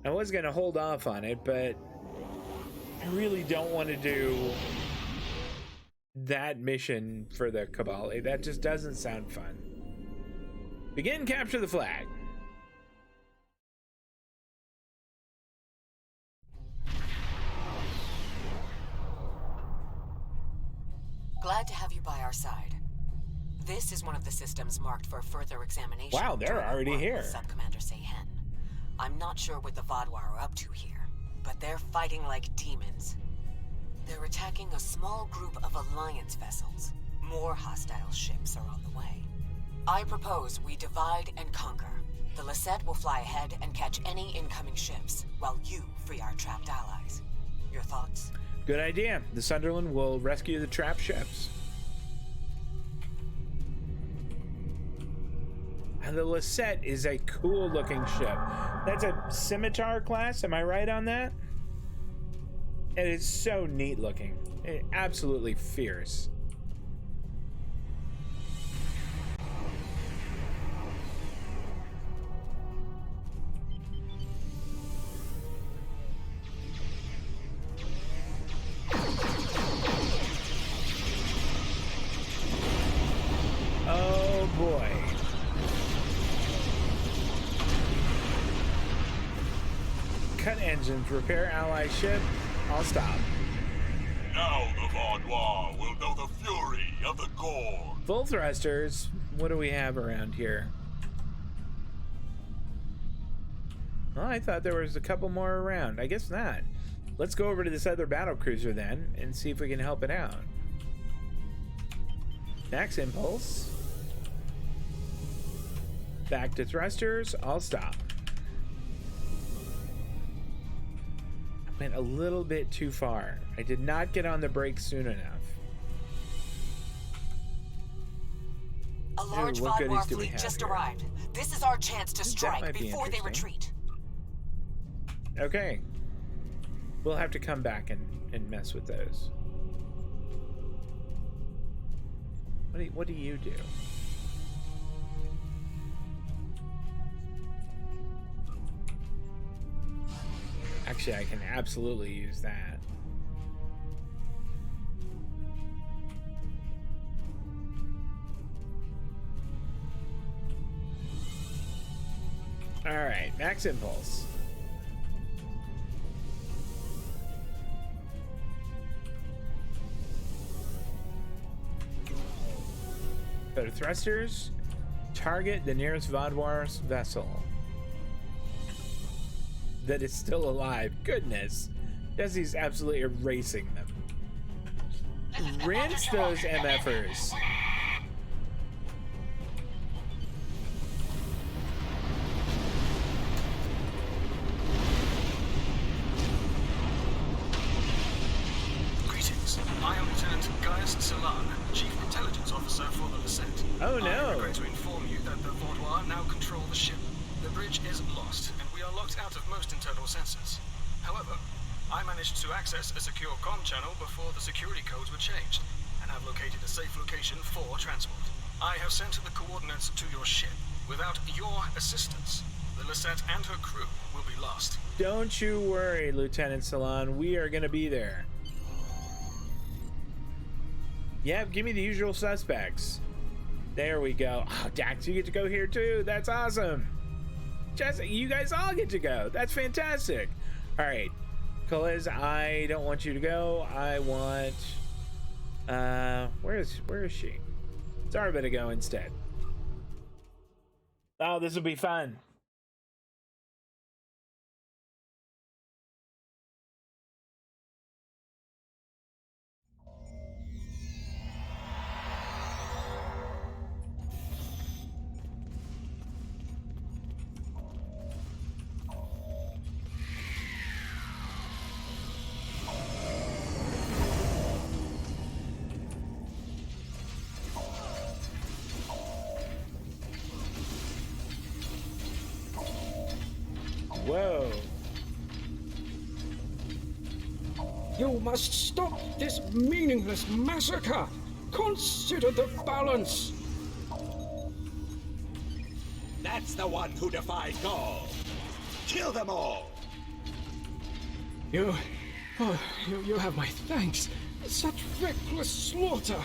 I was going to hold off on it, but I really don't want to do that mission for the Kabali. That just doesn't sound fun. Begin capture the flag. Glad to have you by our side. This is one of the systems marked for further examination. Wow, they're already here. Sub-Commander Seyhen. I'm not sure what the Vaadwaur are up to here, but they're fighting like demons. They're attacking a small group of Alliance vessels. More hostile ships are on the way. I propose we divide and conquer. The Lisette will fly ahead and catch any incoming ships, while you free our trapped allies. Your thoughts? Good idea. The Sunderland will rescue the trapped ships. And the Lisette is a cool looking ship. That's a scimitar class, am I right on that? It is so neat looking. Absolutely fierce. Oh boy. Cut engines, repair ally ship. I'll stop. Now the Vaudois will know the fury of the Gorn. Full thrusters. What do we have around here? Well, I thought there was a couple more around. I guess not. Let's go over to this other battle cruiser then and see if we can help it out. Max impulse. Back to thrusters. I'll stop. I went a little bit too far. I did not get on the brakes soon enough. A large Vaadwaur fleet just arrived. This is our chance to strike before they retreat. Okay. We'll have to come back and mess with those. What do you do? Actually, I can absolutely use that. All right, max impulse. Go to thrusters. Target the nearest Vaadwaur's vessel that is still alive. Goodness. Jesse's absolutely erasing them. Rinse those MFers. Greetings. I am Lieutenant Gaius Salan, Chief Intelligence Officer for the Lisette. Oh no. I regret to inform you that the Vaudois now control the ship. The bridge is lost, and we are locked out of most internal sensors. However, I managed to access a secure comm channel before the security codes were changed, and have located a safe location for transport. I have sent the coordinates to your ship. Without your assistance, the Lisette and her crew will be lost. Don't you worry, Lieutenant Salan. We are gonna be there. Yeah, give me the usual suspects. There we go. Oh, Dax, you get to go here too. That's awesome. Jesse, you guys all get to go. That's fantastic. All right, Kaliz, I don't want you to go. I want, where is she? Zarba to go instead. Oh, this will be fun. Whoa. You must stop this meaningless massacre. Consider the balance. That's the one who defied Gaul. Kill them all. You have my thanks. Such reckless slaughter.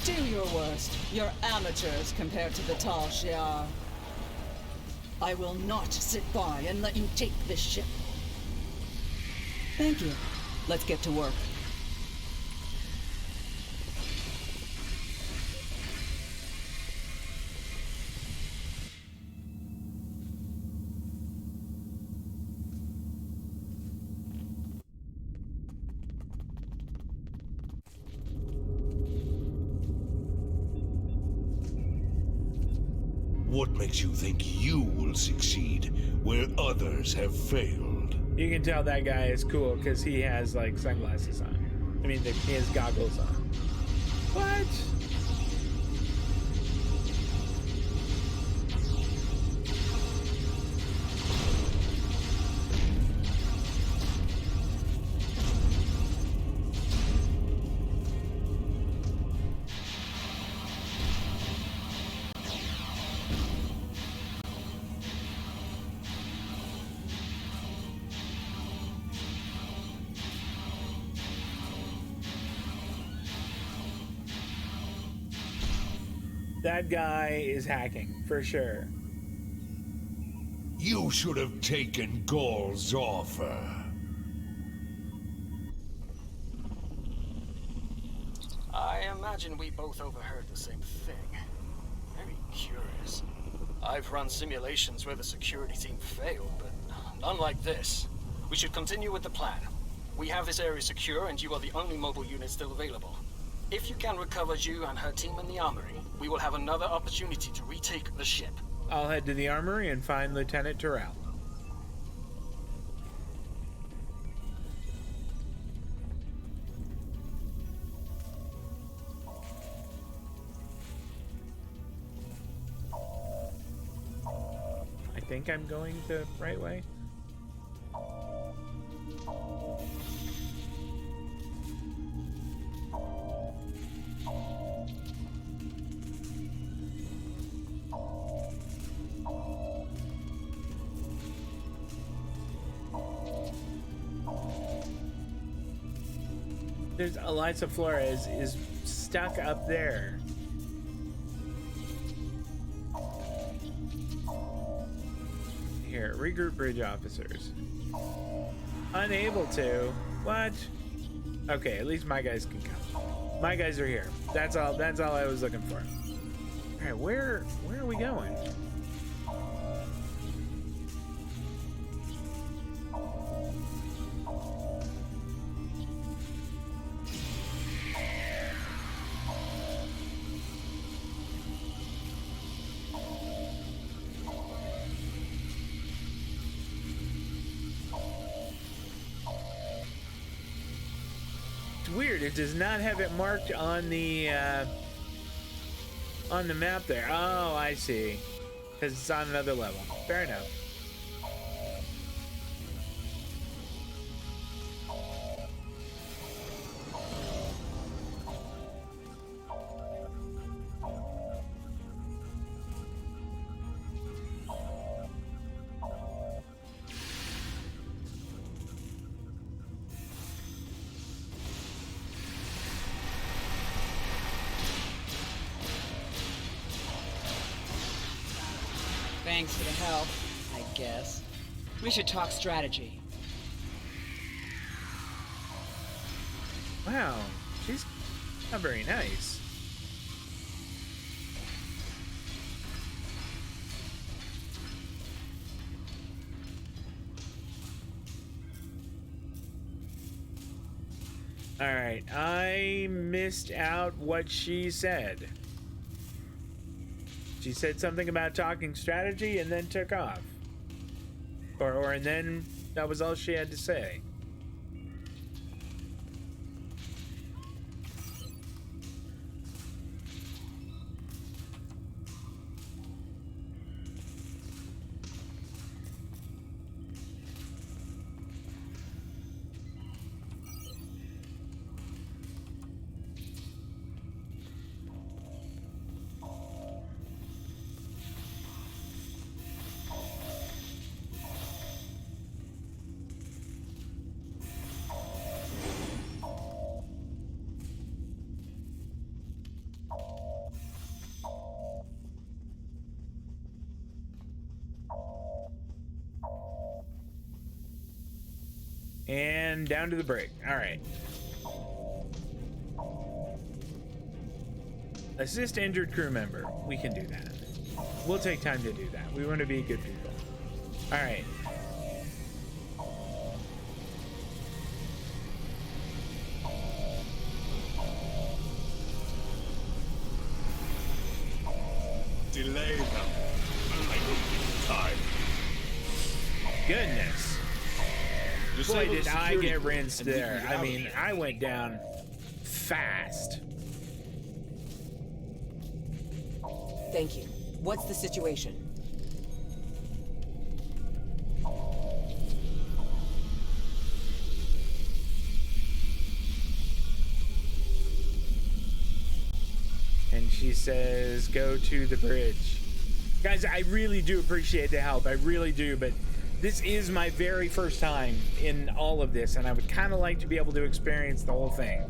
Do your worst. You're amateurs compared to the Tal Shiar. I will not sit by and let you take this ship. Thank you. Let's get to work. What makes you think you will succeed where others have failed? You can tell that guy is cool because he has like sunglasses on. I mean, he has goggles on. What? That guy is hacking, for sure. You should have taken Gaul's offer. I imagine we both overheard the same thing. Very curious. I've run simulations where the security team failed, but none like this. We should continue with the plan. We have this area secure, and you are the only mobile unit still available. If you can recover Ju and her team in the armory, we will have another opportunity to retake the ship. I'll head to the armory and find Lieutenant Terrell. I think I'm going the right way. There's Eliza Flores is stuck up there. Here, regroup bridge officers. Unable to. What? Okay, at least my guys can come. My guys are here. That's all I was looking for. Alright, where are we going? Weird, it does not have it marked on the map there. Oh, I see. Because it's on another level. Fair enough. Thanks for the help, I guess. We should talk strategy. Wow, she's not very nice. All right, I missed out what she said. She said something about talking strategy and then took off. And then that was all she had to say. And down to the brig. All right. Assist injured crew member. We can do that. We'll take time to do that. We want to be good people. All right. Delay them. goodness. Boy, Disable did the I security get code rinsed and we can there. get I out of mean, here. I went down fast. Thank you. What's the situation? And she says, go to the bridge. Guys, I really do appreciate the help. I really do, but this is my very first time in all of this, and I would kind of like to be able to experience the whole thing.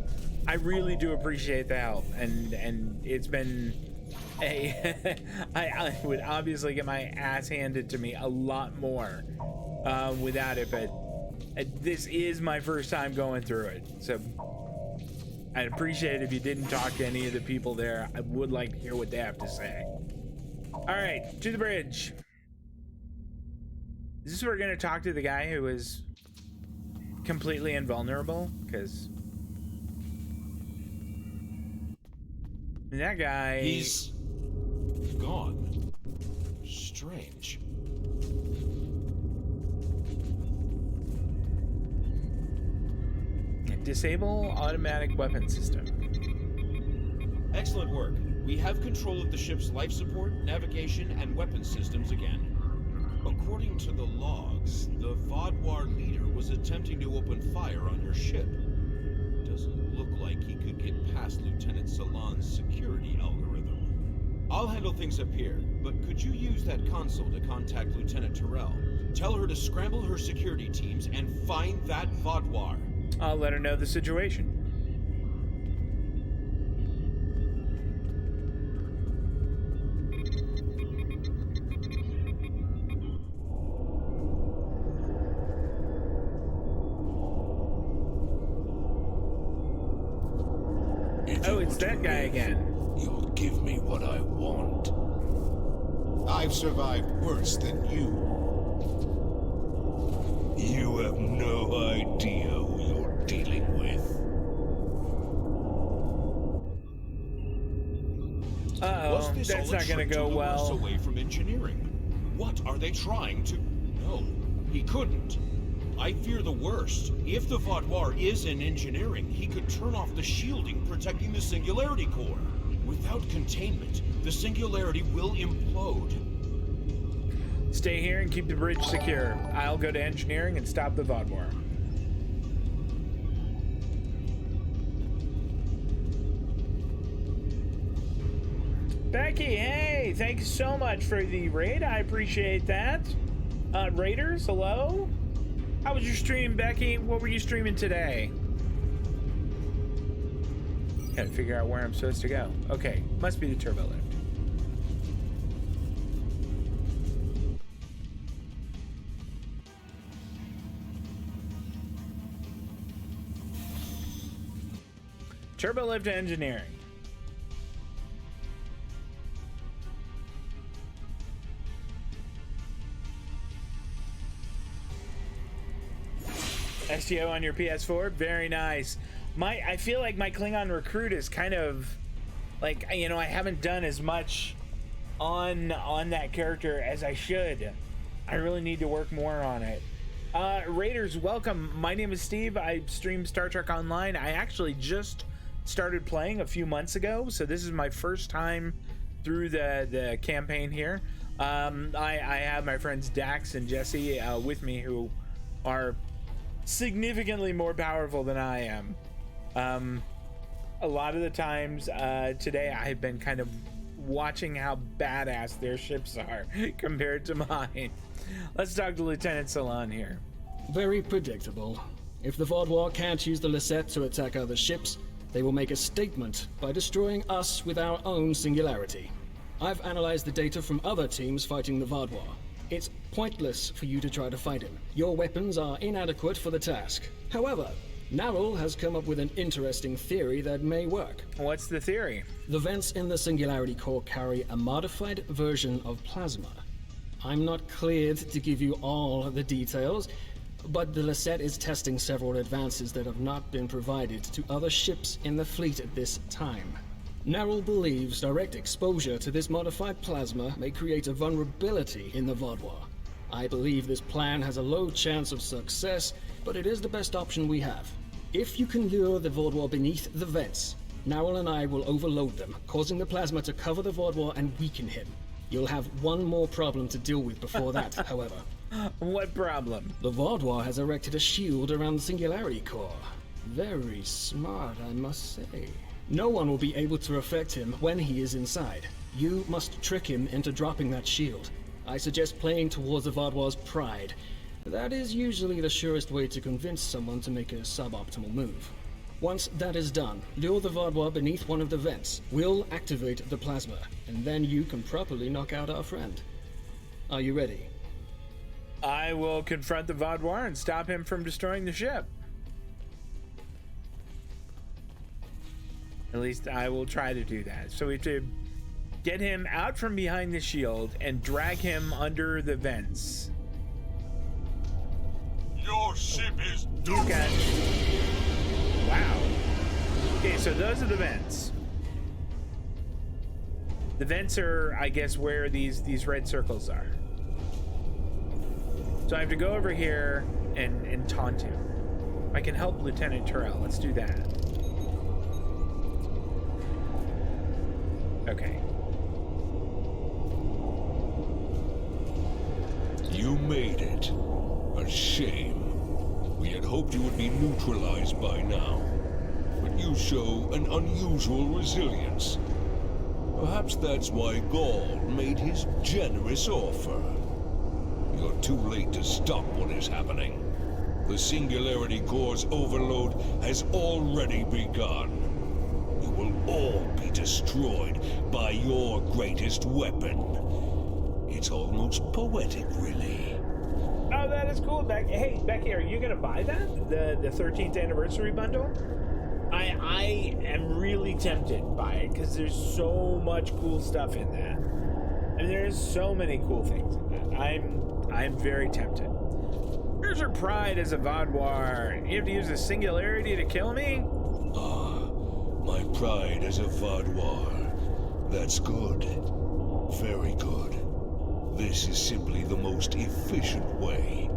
I really do appreciate the help, and it's been I would obviously get my ass handed to me a lot more without it, but this is my first time going through it, so I'd appreciate it if you didn't talk to any of the people there. I would like to hear what they have to say. All right, to the bridge. Is this where we're gonna talk to the guy who was completely invulnerable? Because that guy... He's gone. Strange. Disable automatic weapon system. Excellent work. We have control of the ship's life support, navigation, and weapon systems again. According to the logs, the Vodwar leader was attempting to open fire on your ship. Doesn't look like he could get past Lieutenant Salon's security algorithm. I'll handle things up here, but could you use that console to contact Lieutenant Terrell? Tell her to scramble her security teams and find that Vodwar. I'll let her know the situation. Oh, it's that guy again. You'll give me what I want. I've survived worse than you. You have no idea who you're dealing with. Uh-oh, that's not gonna go well. Away from engineering. What are they trying to... No, he couldn't. I fear the worst. If the Vodwar is in engineering, he could turn off the shielding protecting the Singularity Core. Without containment, the Singularity will implode. Stay here and keep the bridge secure. I'll go to engineering and stop the Vodwar. Becky, hey, thanks so much for the raid. I appreciate that. Raiders, hello? How was your stream, Becky? What were you streaming today? Gotta figure out where I'm supposed to go. Okay, must be the turbo lift. Turbo lift engineering. STO on your PS4, very nice. I feel like my Klingon recruit is kind of like, you know, I haven't done as much on that character as I should. I really need to work more on it. Raiders, welcome. My name is Steve. I stream Star Trek Online. I actually just started playing a few months ago, so this is my first time through the campaign here. I have my friends Dax and Jesse with me, who are significantly more powerful than I am. A lot of the times today I've been kind of watching how badass their ships are compared to mine. Let's talk to Lieutenant Salon here. Very predictable. If the Vodwar can't use the Lisette to attack other ships, they will make a statement by destroying us with our own singularity. I've analyzed the data from other teams fighting the Vodwar. It's pointless for you to try to fight him. Your weapons are inadequate for the task. However, Narrell has come up with an interesting theory that may work. What's the theory? The vents in the Singularity Core carry a modified version of plasma. I'm not cleared to give you all the details, but the Lisette is testing several advances that have not been provided to other ships in the fleet at this time. Narrell believes direct exposure to this modified plasma may create a vulnerability in the Vodwar. I believe this plan has a low chance of success, but it is the best option we have. If you can lure the Vaadwaur beneath the vents, Narwhal and I will overload them, causing the plasma to cover the Vaadwaur and weaken him. You'll have one more problem to deal with before that, however. What problem? The Vaadwaur has erected a shield around the Singularity Core. Very smart, I must say. No one will be able to affect him when he is inside. You must trick him into dropping that shield. I suggest playing towards the Vaadwaur's pride. That is usually the surest way to convince someone to make a suboptimal move. Once that is done, lure the Vaadwaur beneath one of the vents. We'll activate the plasma, and then you can properly knock out our friend. Are you ready? I will confront the Vaadwaur and stop him from destroying the ship. At least I will try to do that. So we have to get him out from behind the shield and drag him under the vents. Your ship is doomed. Wow. Okay, so those are the vents. The vents are, I guess, where these red circles are. So I have to go over here and taunt him. I can help Lieutenant Terrell. Let's do that. Okay. You made it. A shame. We had hoped you would be neutralized by now. But you show an unusual resilience. Perhaps that's why Gaul made his generous offer. You're too late to stop what is happening. The Singularity Core's overload has already begun. You will all be destroyed by your greatest weapon. It's almost poetic, really. Oh, that is cool. Hey, Becky, are you gonna buy that? The 13th anniversary bundle? I am really tempted by it because there's so much cool stuff in that. I mean, there's so many cool things in that. I'm very tempted. Here's your pride as a Vaadwaur. You have to use the Singularity to kill me? My pride as a Vaadwaur. That's good. Very good. This is simply the most efficient way.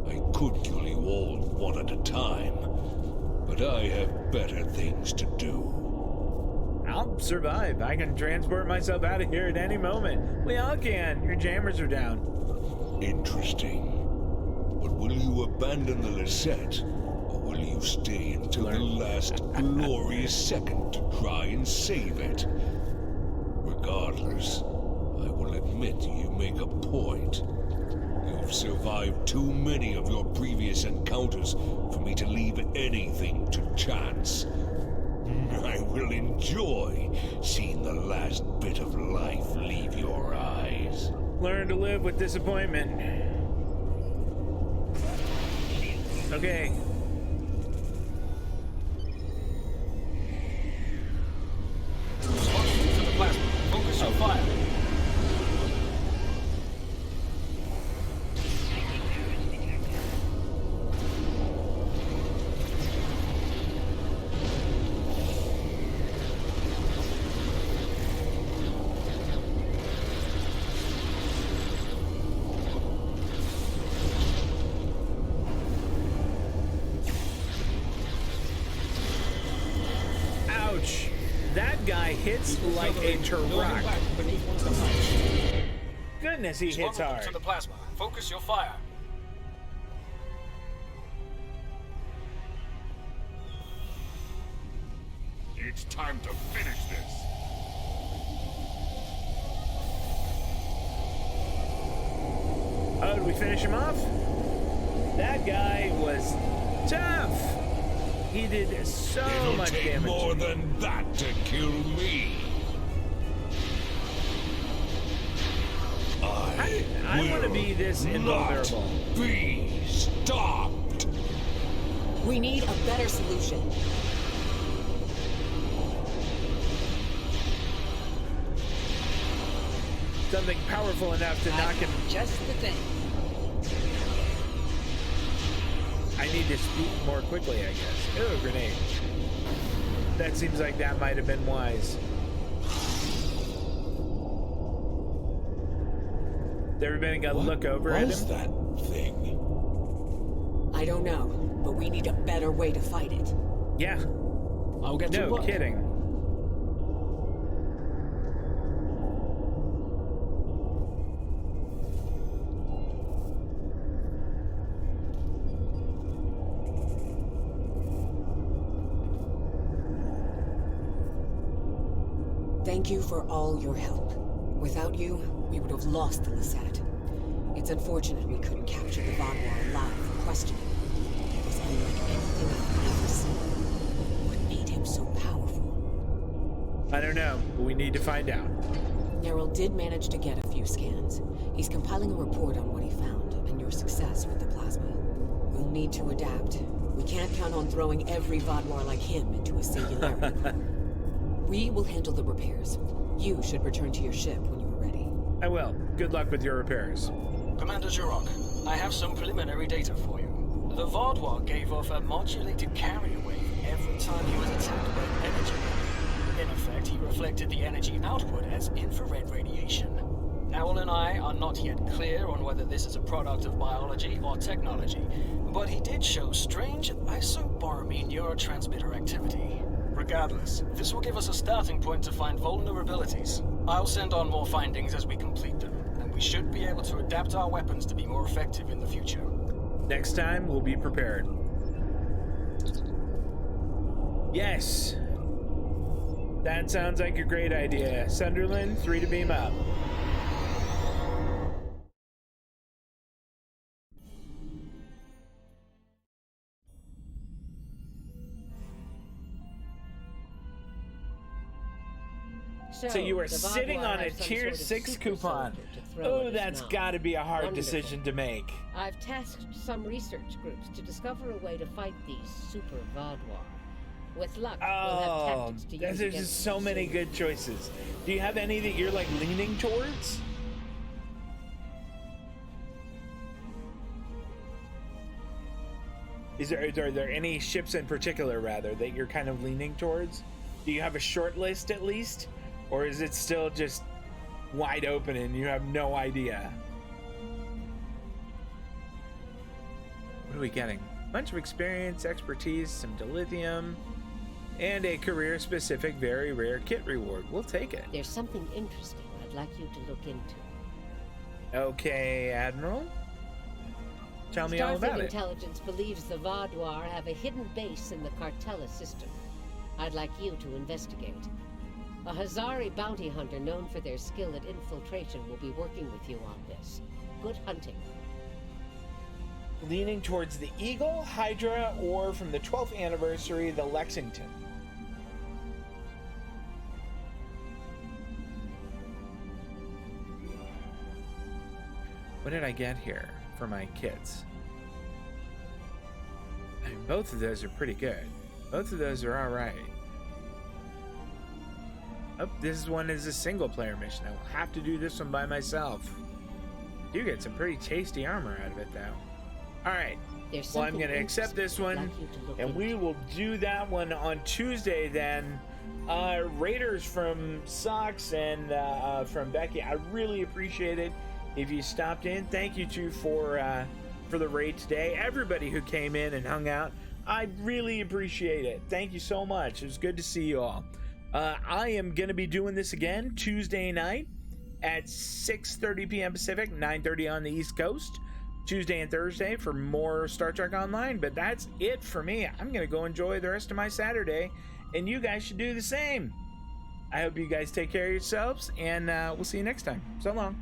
I could kill you all one at a time, but I have better things to do. I'll survive. I can transport myself out of here at any moment. We all can. Your jammers are down. Interesting. But will you abandon the Lisette, or will you stay until the last glorious second to try and save it? Regardless, I will admit you make a point. You've survived too many of your previous encounters for me to leave anything to chance. I will enjoy seeing the last bit of life leave your eyes. Learn to live with disappointment. Okay. To the plasma. Focus your fire. Ouch. That guy hits like a Turok. Goodness, he hits hard. To the plasma. Focus your fire. It's time to finish this. Oh, did we finish him off? That guy was tough. He did so It'll much take damage. more than that to kill me. I want to be this invulnerable. Not be stopped. We need a better solution. Something powerful enough to knock him. Just the thing. I need to speak more quickly, I guess. Oh, grenade. That seems like that might have been wise. Has everybody got a look over at him? What was that thing? I don't know, but we need a better way to fight it. Yeah. I'll get to No work. kidding. Thank you for all your help. Without you, we would have lost the Lisette. It's unfortunate we couldn't capture the Vaadwaur alive for questioning. It was unlike anything I've ever seen. What made him so powerful? I don't know, but we need to find out. Neril did manage to get a few scans. He's compiling a report on what he found and your success with the plasma. We'll need to adapt. We can't count on throwing every Vaadwaur like him into a singularity. We will handle the repairs. You should return to your ship when you are ready. I will. Good luck with your repairs. Commander Jurok, I have some preliminary data for you. The Vaadwaur gave off a modulated carrier wave every time he was attacked by an energy wave. In effect, he reflected the energy output as infrared radiation. Owl and I are not yet clear on whether this is a product of biology or technology, but he did show strange isoboromine neurotransmitter activity. Regardless, this will give us a starting point to find vulnerabilities. I'll send on more findings as we complete them, and we should be able to adapt our weapons to be more effective in the future. Next time, we'll be prepared. Yes. That sounds like a great idea. Sunderland, 3 to beam up. So you are the sitting Vaadwaur on a have some tier sort of 6 super coupon. soldier to throw Oh, at us that's now. got to be a hard Wonderful. decision to make. I've tasked some research groups to discover a way to fight these super Vaadwaur. With luck, we'll have Oh, tactics to use there's against just so them many soon. good choices. Do you have any that you're like leaning towards? Are there any ships in particular, rather, that you're kind of leaning towards? Do you have a short list at least? Or is it still just wide open and you have no idea? What are we getting? A bunch of experience, expertise, some dilithium, and a career-specific, very rare kit reward. We'll take it. There's something interesting I'd like you to look into. Okay, Admiral. Tell me all Starfleet about it. Intelligence believes the Vaadwaur have a hidden base in the Cartella system. I'd like you to investigate. A Hazari bounty hunter known for their skill at infiltration will be working with you on this. Good hunting. Leaning towards the Eagle, Hydra, or from the 12th anniversary, the Lexington. What did I get here for my kits? I mean, both of those are pretty good. Both of those are alright. Oh, this one is a single player mission. I will have to do this one by myself. Do get some pretty tasty armor out of it, though. Alright. There's Well, I'm something going to accept this interesting I'd one, like you to look and we into. will do that one on Tuesday then. Raiders from Socks and from Becky, I really appreciate it. If you stopped in, thank you too for the raid today. Everybody who came in and hung out, I really appreciate it. Thank you so much. It was good to see you all. I am going to be doing this again Tuesday night at 6:30 p.m. Pacific, 9:30 on the East Coast. Tuesday and Thursday for more Star Trek Online. But that's it for me. I'm going to go enjoy the rest of my Saturday, and you guys should do the same. I hope you guys take care of yourselves, and we'll see you next time. So long.